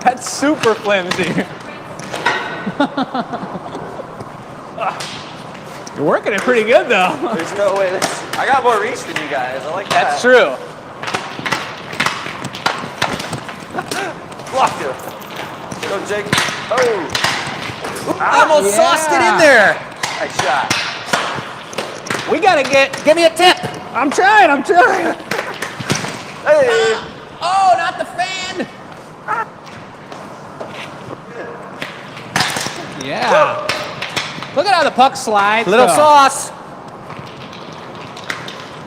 that's super flimsy. You're working it pretty good though. There's no way this. I got more reach than you guys. I like that. That's true. Blocked it. Go, Jake. Oh. Almost sauced it in there. Nice shot. We gotta Give me a tip. I'm trying. Hey. Oh, not the fan. Yeah. Look at how the puck slides. Little though. sauce.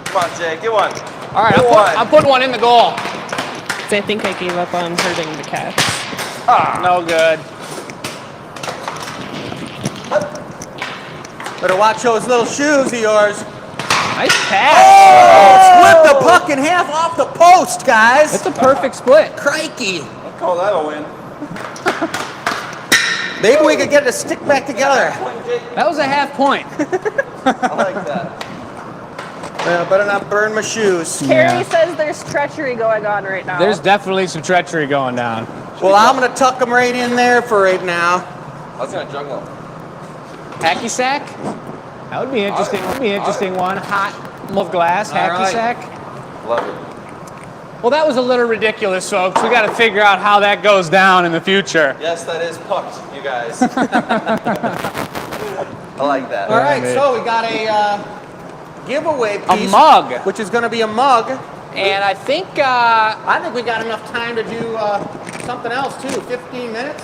Come on, Jake. Get one. All right, Get I'm putting one in the goal. I think I gave up on hurting the cats. No good. Better watch those little shoes of yours. Nice pass. Split the puck in half off the post, guys. It's a perfect split. Crikey. I'll call that a win. Maybe we could get it to stick back together. Point, Jake. That was a half point. I like that. Better not burn my shoes. Carrie says there's treachery going on right now. There's definitely some treachery going down. Well, I'm going to tuck them right in there for right now. I was gonna juggle him. Hacky sack? That would be interesting. Would be an interesting one. Hot of glass, All hacky right. sack. Love it. Well, that was a little ridiculous, folks. We got to figure out how that goes down in the future. Yes, that is pucked, you guys. I like that. All right, mate. so we got a giveaway A piece. mug. Which is going to be a mug. And I think we got enough time to do something else, too. 15 minutes.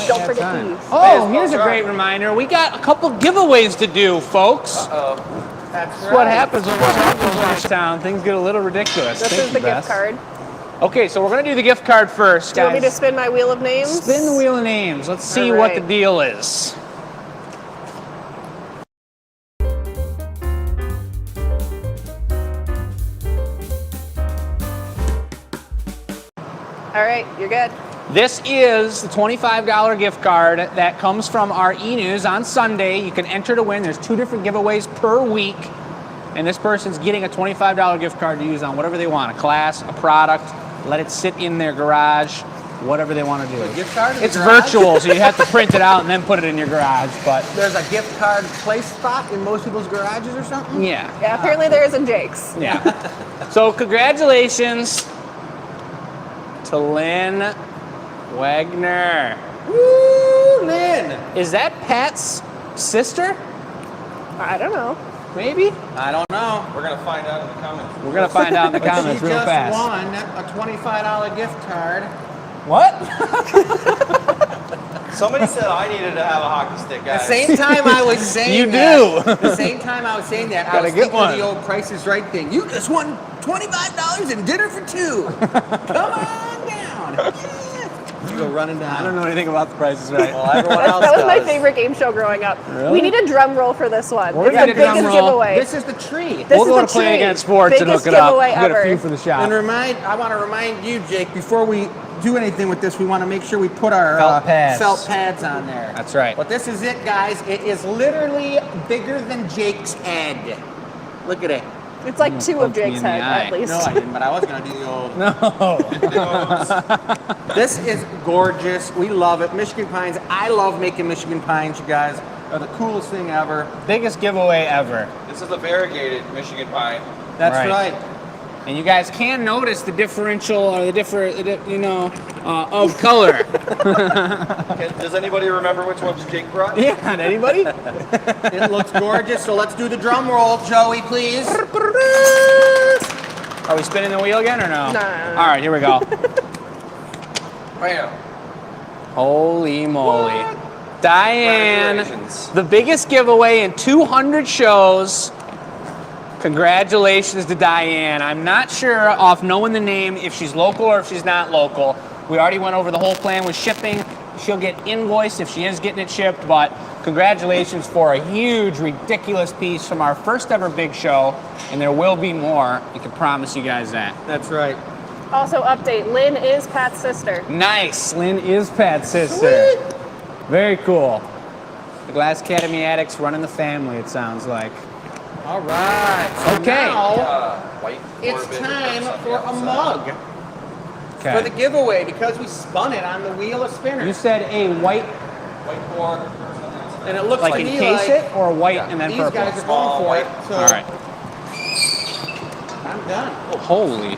Don't forget these. Oh, here's a great reminder. We got a couple giveaways to do, folks. Uh-oh. That's That's what happens when we're in this town. Things get a little ridiculous. This Thank is you, the Bess. gift card. Okay, so we're going to do the gift card first, Do you guys. want me to spin my wheel of names? Spin the wheel of names. Let's see All what the right. deal is. All right, you're good. This is the $25 gift card that comes from our e-news on Sunday. You can enter to win. There's 2 different giveaways per week. and this person's getting a $25 gift card to use on whatever they want, a class, a product, let it sit in their garage, whatever they want to do. A gift card in the It's garage? virtual, so you have to print it out and then put it in your garage, but There's a gift card place spot in most people's garages or something? yeah. Yeah, apparently there is in Jake's. Yeah. So congratulations to Lynn Wagner. Woo, Lynn! Is that Pat's sister? I don't know. Maybe? I don't know. We're gonna find out in the comments. We're gonna find out in the But comments she real just fast. won a $25 gift card. What? Somebody said I needed to have a hockey stick, The guys. same time I was saying You that, do. the same time I was saying that, I Gotta was get thinking one. of the old Price is Right thing. You just won $25 and dinner for two. Come on down. You go running down. I don't know anything about the prices right. Well, everyone else That was my does. favorite game show growing up. Really? We need a drum roll for this one. We're It's gonna the get a drum biggest roll. giveaway. This is the tree. This We'll is go the to Play tree. Against Sports and Biggest hook it up. giveaway We'll get a ever. few for the shop. And I want to remind you, Jake, before we do anything with this, we want to make sure we put our Felt pads. felt pads on there. That's right. But this is it, guys. It is literally bigger than Jake's head. Look at it. It's like two of Poke me Jake's in the head, eye. at least. No, I didn't, but I was going to do the old. No. This is gorgeous. We love it. Michigan Pines. I love making Michigan Pines, you guys. Are the coolest thing ever. Biggest giveaway ever. This is a variegated Michigan pine. That's Right. right. And you guys can notice the differential or of color. Does anybody remember which ones Jake brought? Yeah, anybody? It looks gorgeous. So let's do the drum roll, Joey, please. Are we spinning the wheel again or no? No. All right, here we go. Bam. Holy moly. Diane, Congratulations. the biggest giveaway in 200 shows. Congratulations to Diane. I'm not sure off knowing the name if she's local or if she's not local. We already went over the whole plan with shipping. She'll get invoiced if she is getting it shipped, but congratulations for a huge, ridiculous piece from our first ever big show, and there will be more. I can promise you guys that. That's right. Also, update, Lynn is Pat's sister. Nice. Lynn is Pat's sister. Sweet. Very cool. The Glass Academy addicts running the family, it sounds like. All right. So Okay. now White it's Orbit time or for a something mug Okay. for the giveaway because we spun it on the wheel of You spinners. said a white, Whiteboard or something. And it looks like to me encase like it, or a white Yeah. and then these purple? guys are Small going for it. white. So All right. I'm done. Holy.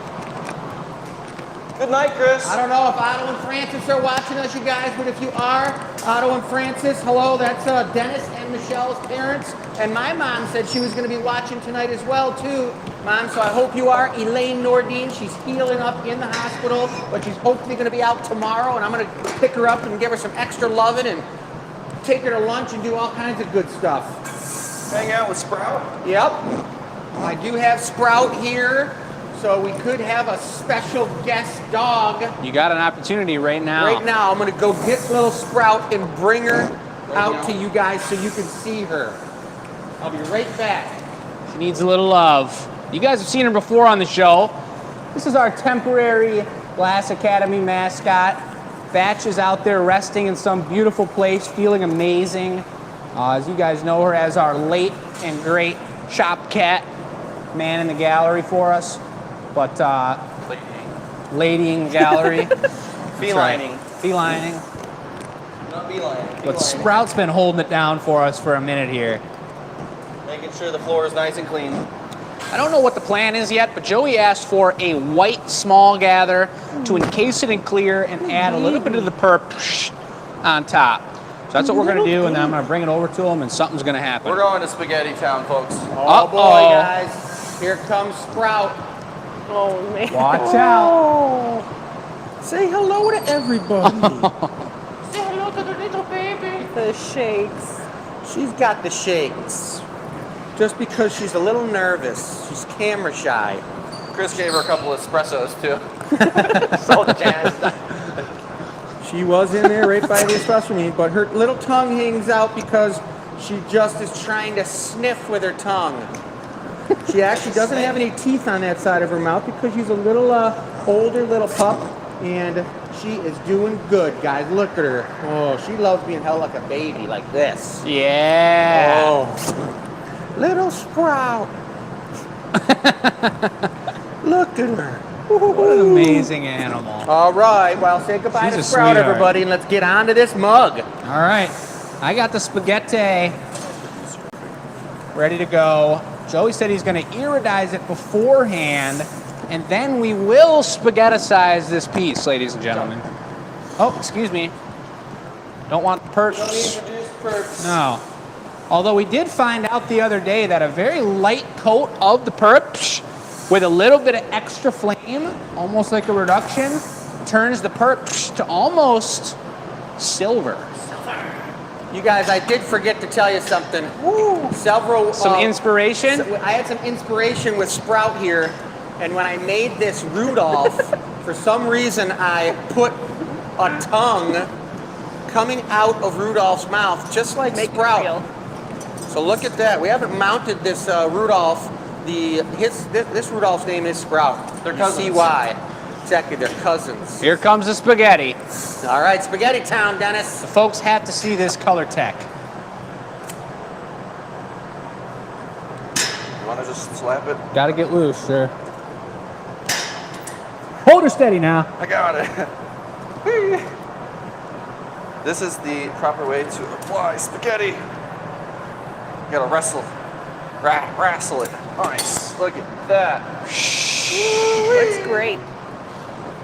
Good night, Chris. I don't know if Otto and Francis are watching us, you guys, but if you are, Otto and Francis, hello. That's Dennis and Michelle's parents. And my mom said she was going to be watching tonight as well, too. Mom, so I hope you are. Elaine Nordine, she's healing up in the hospital, but she's hopefully going to be out tomorrow. And I'm going to pick her up and give her some extra loving and take her to lunch and do all kinds of good stuff. Hang out with Sprout. Yep. I do have Sprout here, so we could have a special guest dog. You got an opportunity right now. Right now, I'm gonna go get little Sprout and bring her out to you guys so you can see her. I'll be right back. She needs a little love. You guys have seen her before on the show. This is our temporary Glass Academy mascot. Batch is out there resting in some beautiful place, feeling amazing. As you guys know her as our late and great shop cat, man in the gallery for us. But lady in the gallery. Felining. Felining. Not beelining. But Sprout's been holding it down for us for a minute here. Making sure the floor is nice and clean. I don't know what the plan is yet, but Joey asked for a white small gather to encase it in clear and add a little bit of the perp on top. So that's what we're going to do, and then I'm going to bring it over to him, and something's going to happen. We're going to Spaghetti Town, folks. Oh boy, Uh-oh. guys. Here comes Sprout. Oh, man. Watch out. Say hello to everybody. Say hello to the little baby. The shakes. She's got the shakes. Just because she's a little nervous. She's camera shy. Chris gave her a couple espressos, too. So jazzed. She was in there right by the espresso machine, but her little tongue hangs out because she just is trying to sniff with her tongue. She actually doesn't have any teeth on that side of her mouth because she's a little older little pup, and she is doing good, guys. Look at her. Oh, she loves being held like a baby, like this. Yeah. Oh, little Sprout. Look at her. What an amazing animal. All right, well, say goodbye She's to a Sprout, sweetheart. everybody, and let's get on to this mug. All right, I got the spaghetti ready to go. Joey said he's going to iridise it beforehand, and then we will spaghetticize this piece, ladies and gentlemen. Oh, excuse me. Don't want perps. No. Although we did find out the other day that a very light coat of the perps with a little bit of extra flame, almost like a reduction, turns the perps to almost silver. You guys, I did forget to tell you something. Some inspiration? I had some inspiration with Sprout here, and when I made this Rudolph, for some reason I put a tongue coming out of Rudolph's mouth, just like Sprout. So look at that. We haven't mounted this Rudolph. This Rudolph's name is Sprout. They're You cousins. see why? Exactly, they're cousins. Here comes the spaghetti. All right, Spaghetti Town, Dennis. The folks have to see this color tech. You want to just slap it? Got to get loose, sir. Hold her steady now. I got it. Whee. This is the proper way to apply spaghetti. You gotta wrestle. Wrestle it. Nice. Look at that. Looks great.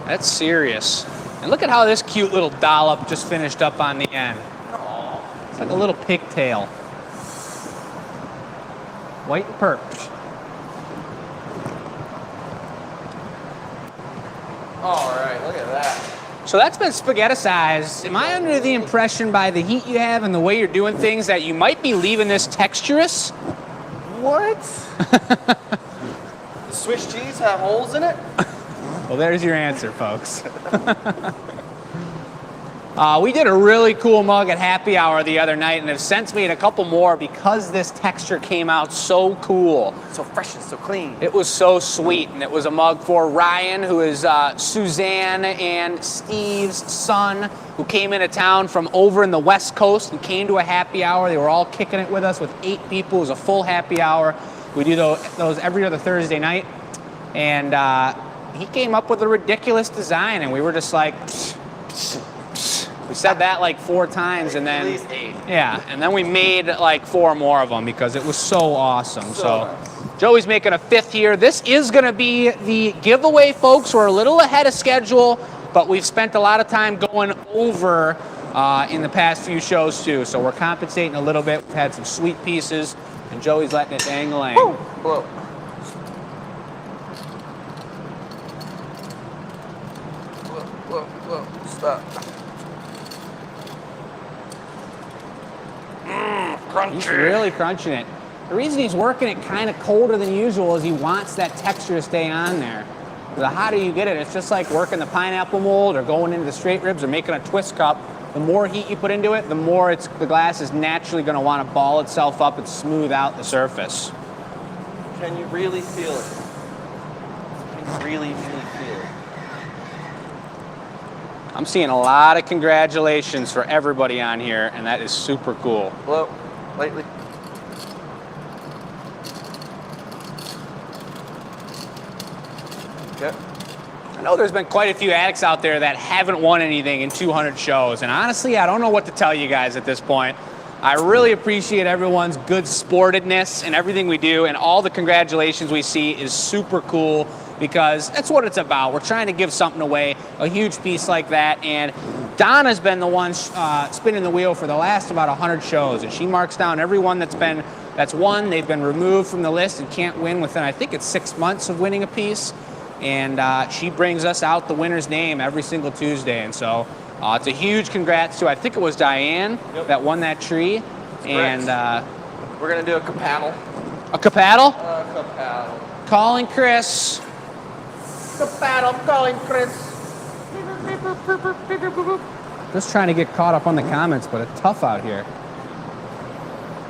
That's serious. And look at how this cute little dollop just finished up on the end. It's like a little pigtail. White perps. All right, look at that. So that's been spaghetticized. Am I under the impression by the heat you have and the way you're doing things that you might be leaving this texturous? What? The Swiss cheese have holes in it? Well, there's your answer, folks. We did a really cool mug at happy hour the other night and have since made a couple more because this texture came out so cool. So fresh and so clean. It was so sweet, and it was a mug for Ryan, who is Suzanne and Steve's son, who came into town from over in the West Coast and came to a happy hour. They were all kicking it with us with 8 people. It was a full happy hour. We do those every other Thursday night, and he came up with a ridiculous design, and we were just like, psh, psh, psh. We said that like 4 times, and then At least 8. yeah, and then we made like 4 more of them because it was so awesome. So Joey's making a 5th here. This is going to be the giveaway, folks. We're a little ahead of schedule, but we've spent a lot of time going over in the past few shows too. So we're compensating a little bit. We've had some sweet pieces, and Joey's letting it dang-a-lang. Whoa. Whoa. Stop. He's really crunching it. The reason he's working it kind of colder than usual is he wants that texture to stay on there. The hotter you get it, it's just like working the pineapple mold or going into the straight ribs or making a twist cup. The more heat you put into it, the more the glass is naturally going to want to ball itself up and smooth out the surface. Can you really feel it? Can you really feel it? I'm seeing a lot of congratulations for everybody on here, and that is super cool. Blow. Lightly. Okay. I know there's been quite a few addicts out there that haven't won anything in 200 shows, and honestly, I don't know what to tell you guys at this point. I really appreciate everyone's good sportedness and everything we do, and all the congratulations we see is super cool because that's what it's about. We're trying to give something away, a huge piece like that, and Donna's been the one spinning the wheel for the last about 100 shows, and she marks down everyone that's won. They've been removed from the list and can't win within, I think it's 6 months of winning a piece, and she brings us out the winner's name every single Tuesday, and so it's a huge congrats to, I think it was Diane that won that tree, and We're gonna do a capaddle. a capaddle? Capaddle. Calling Chris. Capaddle, calling Chris. Just trying to get caught up on the comments, but it's tough out here.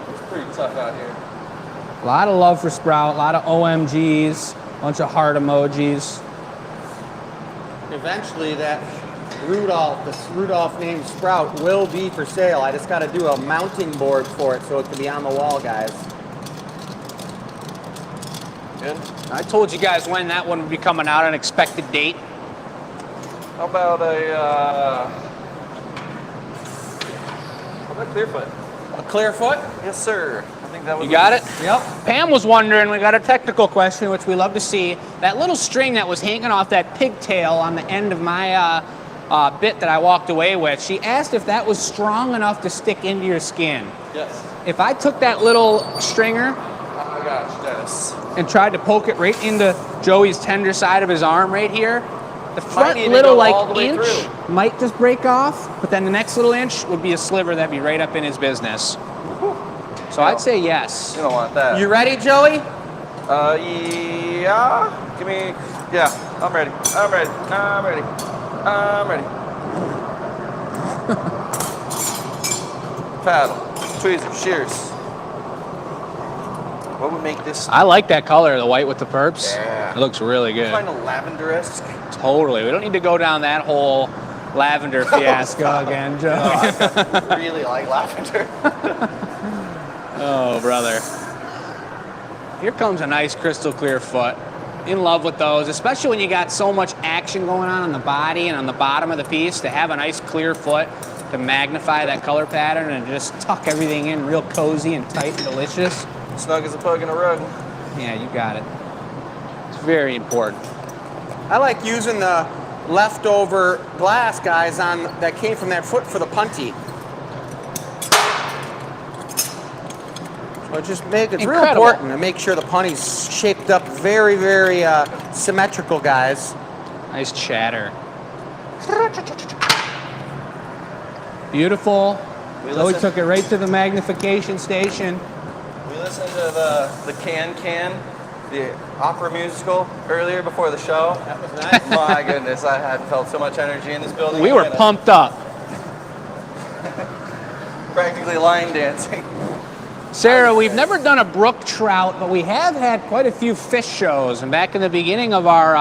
It's pretty tough out here. A lot of love for Sprout, a lot of OMGs, bunch of heart emojis. Eventually, this Rudolph named Sprout will be for sale. I just got to do a mounting board for it so it can be on the wall, guys. Good. I told you guys when that one would be coming out, an expected date. How about Clearfoot? A clear foot? Yes, sir. I think that was. You got it? Yep. Pam was wondering, we got a technical question, which we love to see. That little string that was hanging off that pigtail on the end of my bit that I walked away with, she asked if that was strong enough to stick into your skin. Yes. If I took that little stringer Oh my gosh, Dennis. and tried to poke it right into Joey's tender side of his arm right here, the front even little go like all the way inch through. might just break off, but then the next little inch would be a sliver that'd be right up in his business. So I'd say yes. You don't want that. You ready, Joey? Yeah. Give me. Yeah, I'm ready. I'm ready. I'm ready. I'm ready. Paddle, tweezers, shears. What would make this? I like that color, the white with the perps. Yeah. It looks really good. Kind of lavender-esque. Totally. We don't need to go down that whole lavender fiasco again, Joe. I really like lavender. Oh, brother. Here comes a nice crystal clear foot. In love with those, especially when you got so much action going on the body and on the bottom of the piece. To have a nice clear foot to magnify that color pattern and just tuck everything in real cozy and tight and delicious. Snug as a pug in a rug. Yeah, you got it. It's very important. I like using the leftover glass, guys, on that came from that foot for the punty. So it's real Incredible. important to make sure the punty's shaped up very, very symmetrical, guys. Nice chatter. Beautiful. We Zoe listen- took it right to the magnification station. We listened to the Can, the opera musical earlier before the show. That was nice. My goodness, I had felt so much energy in this building. We were again. pumped up. Practically line dancing. Sarah, we've never done a brook trout, but we have had quite a few fish shows. And back in the beginning of our,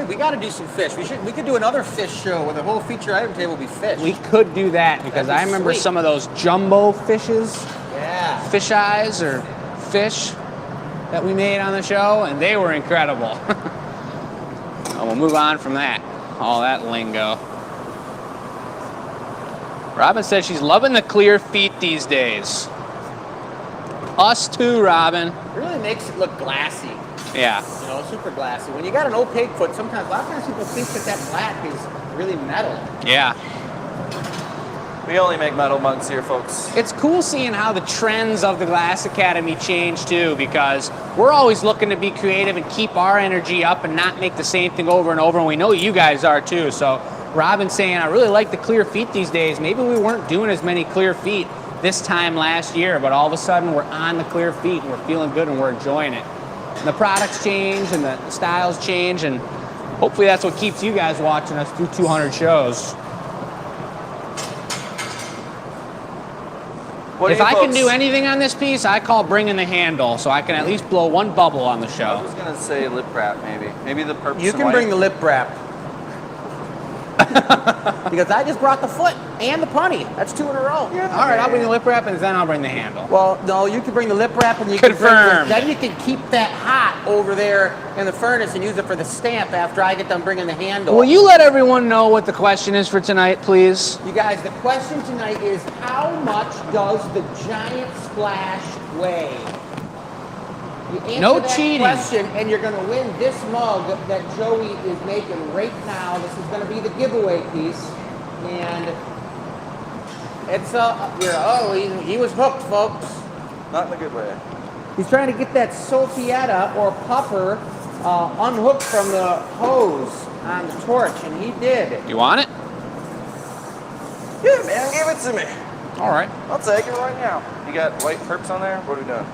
We got to do some fish. We could do another fish show where the whole feature item table will be fish. we could do that because That'd be I remember sweet. some of those jumbo fishes, Yeah. fish eyes or fish that we made on the show, and they were incredible. And we'll move on from that, all that lingo. Robin says she's loving the clear feet these days. Us too, Robin. It really makes it look glassy. Yeah. You know, super glassy. When you got an opaque foot, sometimes a lot of times people think that black is really metal. Yeah. We only make metal mugs here, folks. It's cool seeing how the trends of the Glass Academy change too, because we're always looking to be creative and keep our energy up and not make the same thing over and over, and we know you guys are too. So Robin's saying, I really like the clear feet these days. Maybe we weren't doing as many clear feet this time last year, but all of a sudden we're on the clear feet and we're feeling good and we're enjoying it. And the products change and the styles change, and hopefully that's what keeps you guys watching us through 200 shows. What do If you I can folks- do anything on this piece, I call bringing the handle, so I can at least blow one bubble on the I show. was gonna say lip wrap, maybe. Maybe the purple. You can bring the lip wrap. Because I just brought the foot and the punny. That's 2 in a row. All right, I'll bring the lip wrap and then I'll bring the handle. Well, no, you can bring the lip wrap and you Confirmed. then you can keep that hot over there in the furnace and use it for the stamp after I get done bringing the handle. Will you let everyone know what the question is for tonight, please? You guys, the question tonight is how much does the giant splash weigh? You answer No that cheating. question and you're going to win this mug that Joey is making right now. This is going to be the giveaway piece. And it's he was hooked, folks. Not in a good way. He's trying to get that Sophietta or puffer unhooked from the hose on the torch, and he did. You want it? Yeah, man, give it to me. All right. I'll take it right now. You got white perps on there? What are we doing?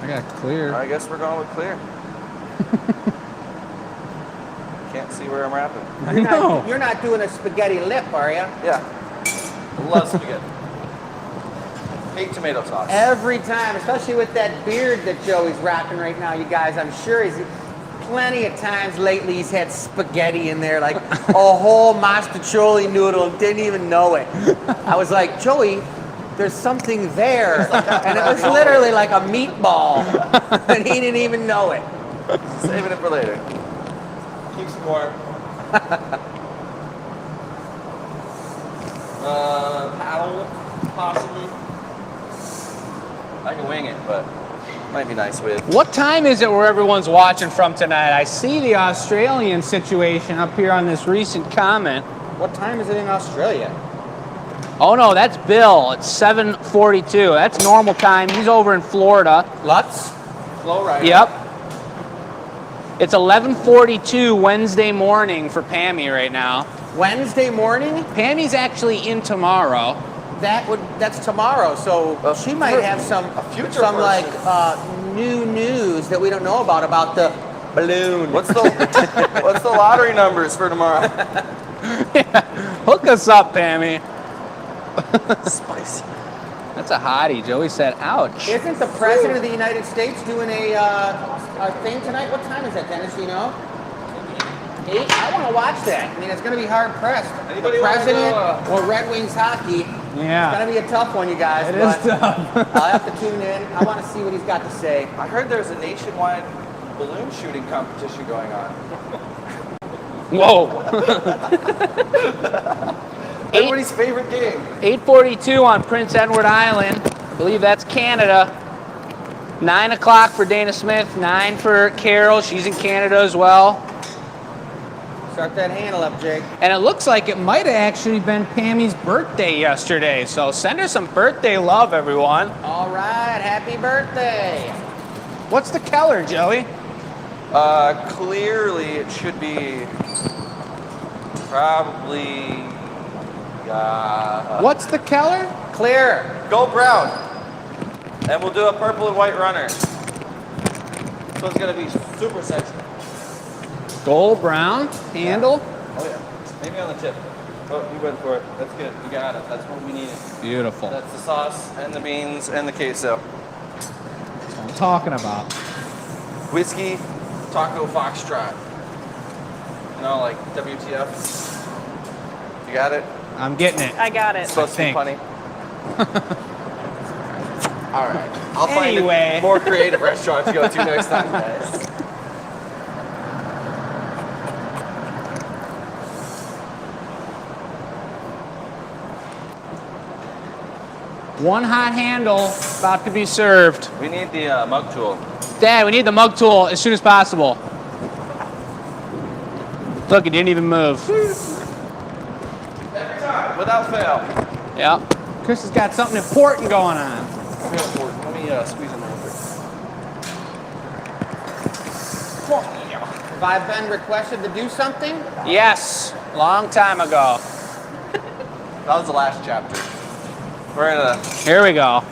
I got clear. I guess we're going with clear. Can't see where I'm wrapping. I know. You're not doing a spaghetti lip, are you? Yeah. Love spaghetti. Hate tomato sauce. Every time, especially with that beard that Joey's rocking right now, you guys, I'm sure he's plenty of times lately he's had spaghetti in there, like a whole mastacholi noodle and didn't even know it. I was like, Joey, there's something there. And it was literally like a meatball, and he didn't even know it. Saving it for later. Keep some more. Paddle, possibly. I can wing it, but might be nice with. What time is it where everyone's watching from tonight? I see the Australian situation up here on this recent comment. What time is it in Australia? Oh no, that's Bill. It's 7:42. That's normal time. He's over in Florida. Lutz? Flow rider. Yep. It's 11:42 Wednesday morning for Pammy right now. Wednesday morning? Pammy's actually in tomorrow. That's tomorrow, so she might have some future like person. new news that we don't know about the balloon. What's the lottery numbers for tomorrow? Hook us up, Pammy. Spicy. That's a hottie. Joey said, ouch. Isn't the President of the United States doing a thing tonight? What time is that, Dennis? Do you know? 8? I want to watch that. I mean, it's going to be hard pressed. Anybody The wanna President go, or Red Wings hockey. Yeah. It's going to be a tough one, you guys. It is but tough. I'll have to tune in. I want to see what he's got to say. I heard there's a nationwide balloon shooting competition going on. Whoa. Everybody's favorite game. 8:42 on Prince Edward Island. I believe that's Canada. 9 o'clock for Dana Smith. 9 for Carol. She's in Canada as well. Start that handle up, Jake. And it looks like it might have actually been Pammy's birthday yesterday. So send her some birthday love, everyone. All right, happy birthday. What's the color, Joey? Clearly it should be probably What's the color? Clear. gold brown. And we'll do a purple and white runner. So it's gonna be super sexy. Gold brown handle. Oh yeah. Maybe on the tip. Oh, you went for it. That's good. You got it. That's what we needed. Beautiful. That's the sauce and the beans and the queso. That's what I'm talking about. Whiskey, taco, foxtrot. You know, like WTF. You got it? I'm getting it. I got it. It's supposed to be think. funny. All right. I'll Anyway. find a more creative restaurant to go to next time, guys. One hot handle about to be served. We need the mug tool. Dad, we need the mug tool as soon as possible. Look, it didn't even move. Every time, without fail. Yep. Chris has got something important going on. Let me squeeze in real quick. Have I been requested to do something? Yes, long time ago. That was the last chapter. We're in a. Here we go.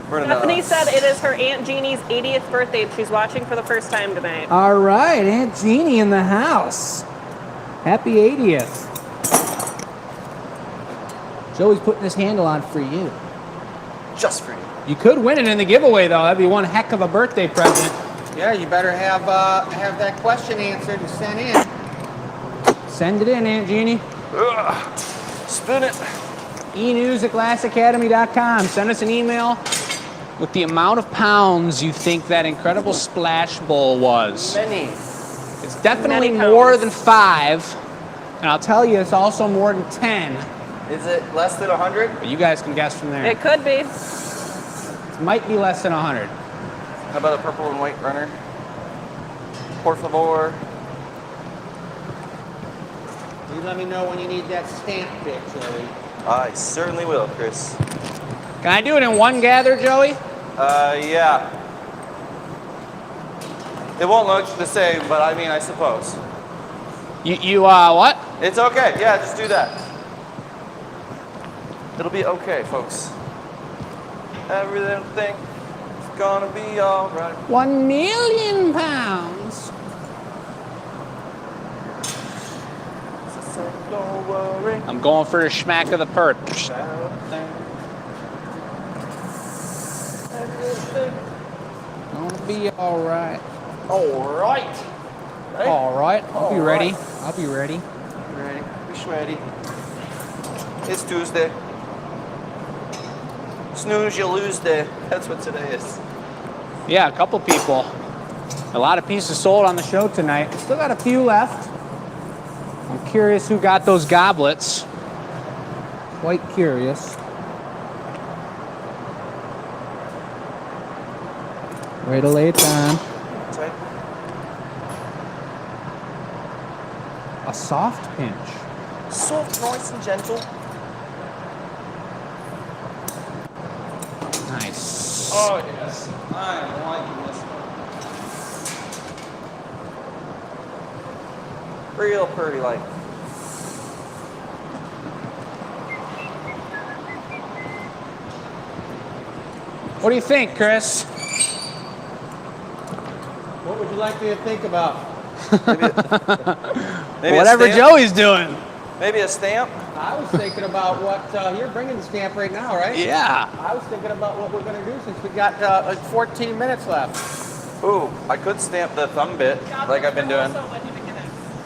We're in Stephanie said it is her Aunt Jeannie's 80th birthday. She's watching for the first time tonight. All right, Aunt Jeannie in the house. Happy 80th. Joey's putting this handle on for you. just for you. You could win it in the giveaway, though. That'd be one heck of a birthday present. Yeah, you better have that question answered and sent in. Send it in, Aunt Jeannie. Ugh. Spin it. enews@glassacademy.com. Send us an email with the amount of pounds you think that incredible splash bowl was. Many. It's definitely Many pounds. more than 5, and I'll tell you, it's also more than 10. Is it less than 100? But you guys can guess from there. It could be. It might be less than 100. How about a purple and white runner? Por favor. You let me know when you need that stamp bit, Joey. I certainly will, Chris. Can I do it in one gather, Joey? Yeah. It won't look the same, but I mean, I suppose. You what? It's okay. Yeah, just do that. It'll be okay, folks. Everything is gonna be alright. 1 million pounds. So don't worry. I'm going for a schmack of the perch. Gonna be all right. Alright. All right. I'll be All ready. right. I'll be ready. Ready? We ready. It's Tuesday. Snooze, you lose day. That's what today is. Yeah, a couple people. A lot of pieces sold on the show tonight. Still got a few left. I'm curious who got those goblets. Quite curious. Way to lay it down. Sorry. A soft pinch. Soft, nice and gentle. Nice. Oh yes, I'm liking this one. Real pretty like. What do you think, Chris? What would you like me to think about? Maybe Whatever a stamp? Joey's doing. Maybe a stamp. I was thinking about what you're bringing the stamp right now, right? Yeah. I was thinking about what we're going to do since we got like 14 minutes left. Ooh, I could stamp the thumb bit like I've been doing.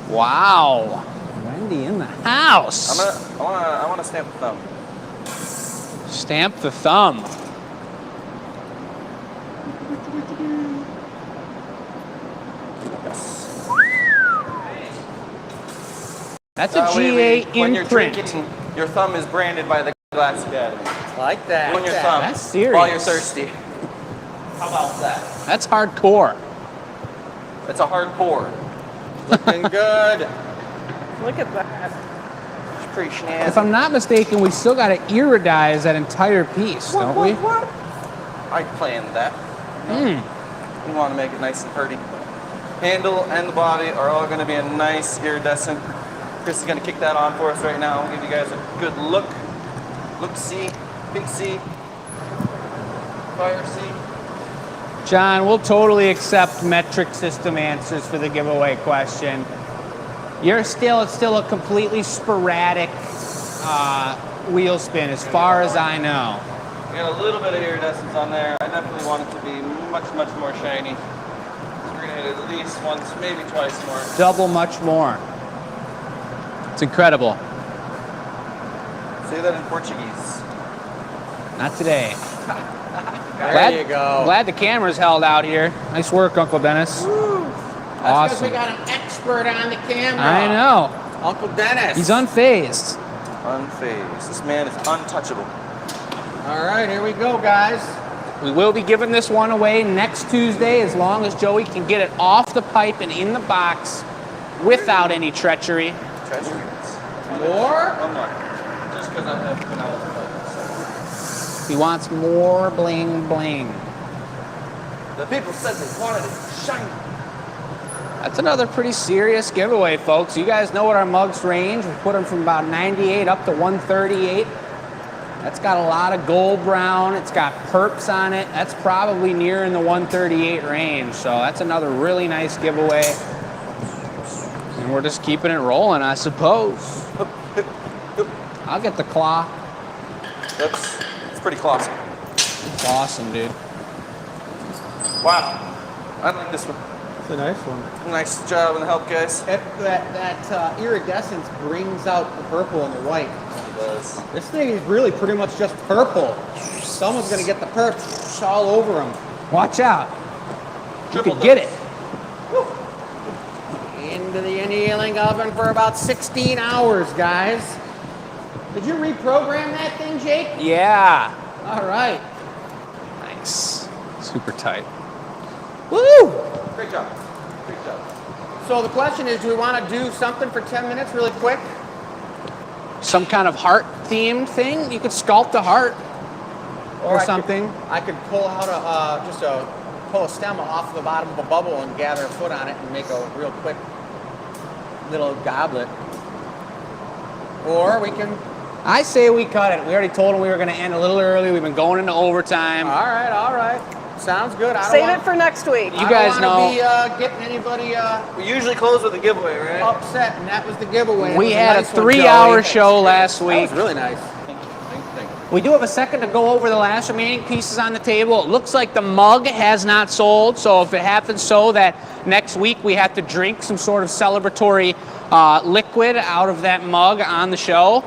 Wow. Wendy in the house. I wanna stamp the thumb. Stamp the thumb. That's a GA when you're imprint. drinking, your thumb is branded by the Glass Academy. Like that. On your thumb. That's serious. While you're thirsty. How about that? That's hardcore. It's a hard pour. Looking good. Look at that. It's pretty If snazzy. I'm not mistaken, we still got to iridize that entire piece, don't we? I planned that. We want to make it nice and pretty. Handle and the body are all going to be a nice iridescent. Chris is going to kick that on for us right now. I'll give you guys a good look. Look-see, big-see, fire-see. John, we'll totally accept metric system answers for the giveaway question. It's still a completely sporadic wheel spin as far as I know. We got a little bit of iridescence on there. I definitely want it to be much, much more shiny. So we're going to hit it at least once, maybe twice more. Double much more. It's incredible. Say that in Portuguese. Not today. There you go. Glad the camera's held out here. Nice work, Uncle Dennis. That's because Awesome. we got an expert on the camera. I know. Uncle Dennis. He's unfazed. Unfazed. This man is untouchable. All right, here we go, guys. We will be giving this one away next Tuesday as long as Joey can get it off the pipe and in the box without any treachery. Treasure. More? One more. Just because I have been out of He wants more bling bling. the people said they wanted it shiny. That's another pretty serious giveaway, folks. You guys know what our mugs range. We put them from about 98 up to 138. That's got a lot of gold brown. It's got perps on it. That's probably near in the 138 range. So that's another really nice giveaway. And we're just keeping it rolling, I suppose. I'll get the claw. It's pretty classy. It's awesome, dude. Wow. I like this one. It's a nice one. Nice job and help, guys. That iridescence brings out the purple and the white. It does. This thing is really pretty much just purple. Someone's gonna get the perps all over them. Watch out. You Triple could get it. Into the annealing oven for about 16 hours, guys. Did you reprogram that thing, Jake? Yeah. All right. Nice. Super tight. Woo! Great job. Great job. So the question is, do we want to do something for 10 minutes really quick? Some kind of heart themed thing. You could sculpt a heart or I something. I could pull out pull a stem off the bottom of a bubble and gather a foot on it and make a real quick little goblet. Or we can... I say we cut it. We already told them we were going to end a little early. We've been going into overtime. All right. Sounds good. I don't Save want, it for next week. You guys know. I don't want to be getting anybody We usually close with a giveaway, right? upset, and that was the giveaway. It We was had a nice one, 3-hour Joey. show last That week. was really nice. We do have a second to go over the last remaining pieces on the table. It looks like the mug has not sold, so if it happens so that next week we have to drink some sort of celebratory liquid out of that mug on the show,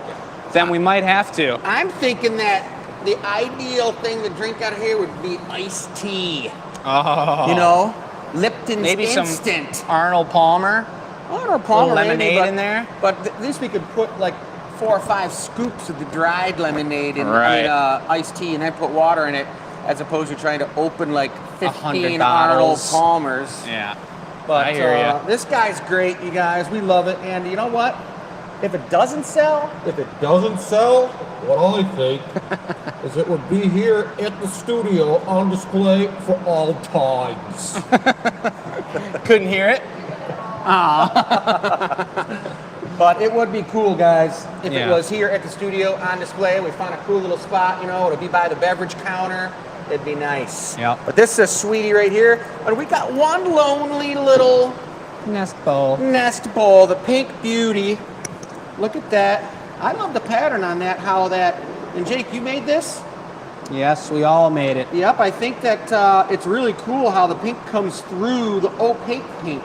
then we might have to. I'm thinking that the ideal thing to drink out of here would be iced tea. Oh. You know, Lipton's Maybe Instant. some Arnold Palmer. Arnold Palmer, lemonade maybe, but, in there. But at least we could put like 4 or 5 scoops of the dried lemonade in Right. iced tea, and then put water in it, as opposed to trying to open like 100 15 Arnold bottles. Palmers. Yeah. But I hear ya. this guy's great, you guys. We love it, and you know what? If it doesn't sell, what I think is it would be here at the studio on display for all times. Couldn't hear it. but it would be cool, guys, if Yeah. it was here at the studio on display. We found a cool little spot, you know, it'll be by the beverage counter. It'd be nice. Yep. But this is a sweetie right here, and we got one lonely little Nest bowl. nest bowl, the Pink Beauty. Look at that. I love the pattern on that, how that, and Jake, you made this? Yes, we all made it. Yep, I think that it's really cool how the pink comes through the opaque pink,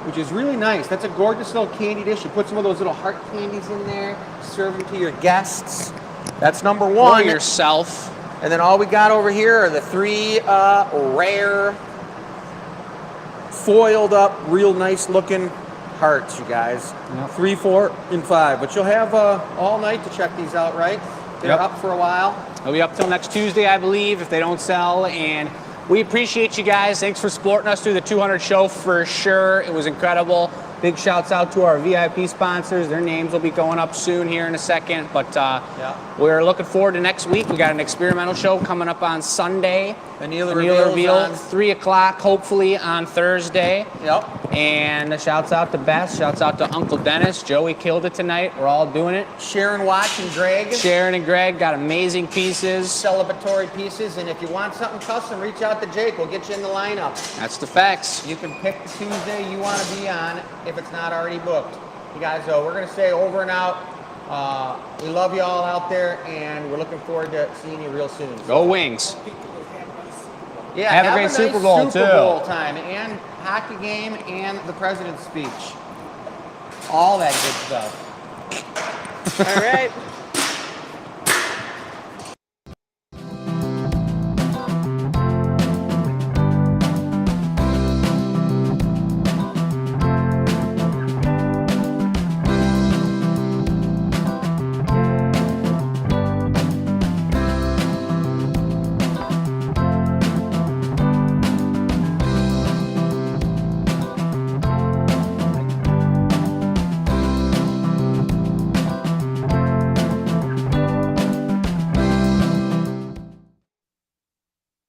which is really nice. That's a gorgeous little candy dish. You put some of those little heart candies in there, serve them to your guests. That's number Or one. yourself. And then all we got over here are the 3 rare, foiled up, real nice looking hearts, you guys. Yep. 3, 4, and 5. But you'll have all night to check these out, right? They're Yep. up for a while. They'll be up till next Tuesday, I believe, if they don't sell. And we appreciate you guys. Thanks for supporting us through the 200 show for sure. It was incredible. Big shouts out to our VIP sponsors. Their names will be going up soon here in a second. But we're looking forward to next week. We got an experimental show coming up on Sunday. Vanilla Reveal, reveals on- 3 o'clock, hopefully on Thursday. Yep. And shouts out to Bess. Shouts out to Uncle Dennis. Joey killed it tonight. We're all doing it. Sharon, Watch, and Greg. Sharon and Greg got amazing pieces. Celebratory pieces, and if you want something custom, reach out to Jake. We'll get you in the lineup. That's the facts. You can pick the Tuesday you want to be on if it's not already booked. You guys, we're going to say over and out. We love you all out there, and we're looking forward to seeing you real soon. Go Wings. Yeah, Have a great nice Super Bowl, Super too. Bowl time, and hockey game, and the president's speech. All that good stuff. All right.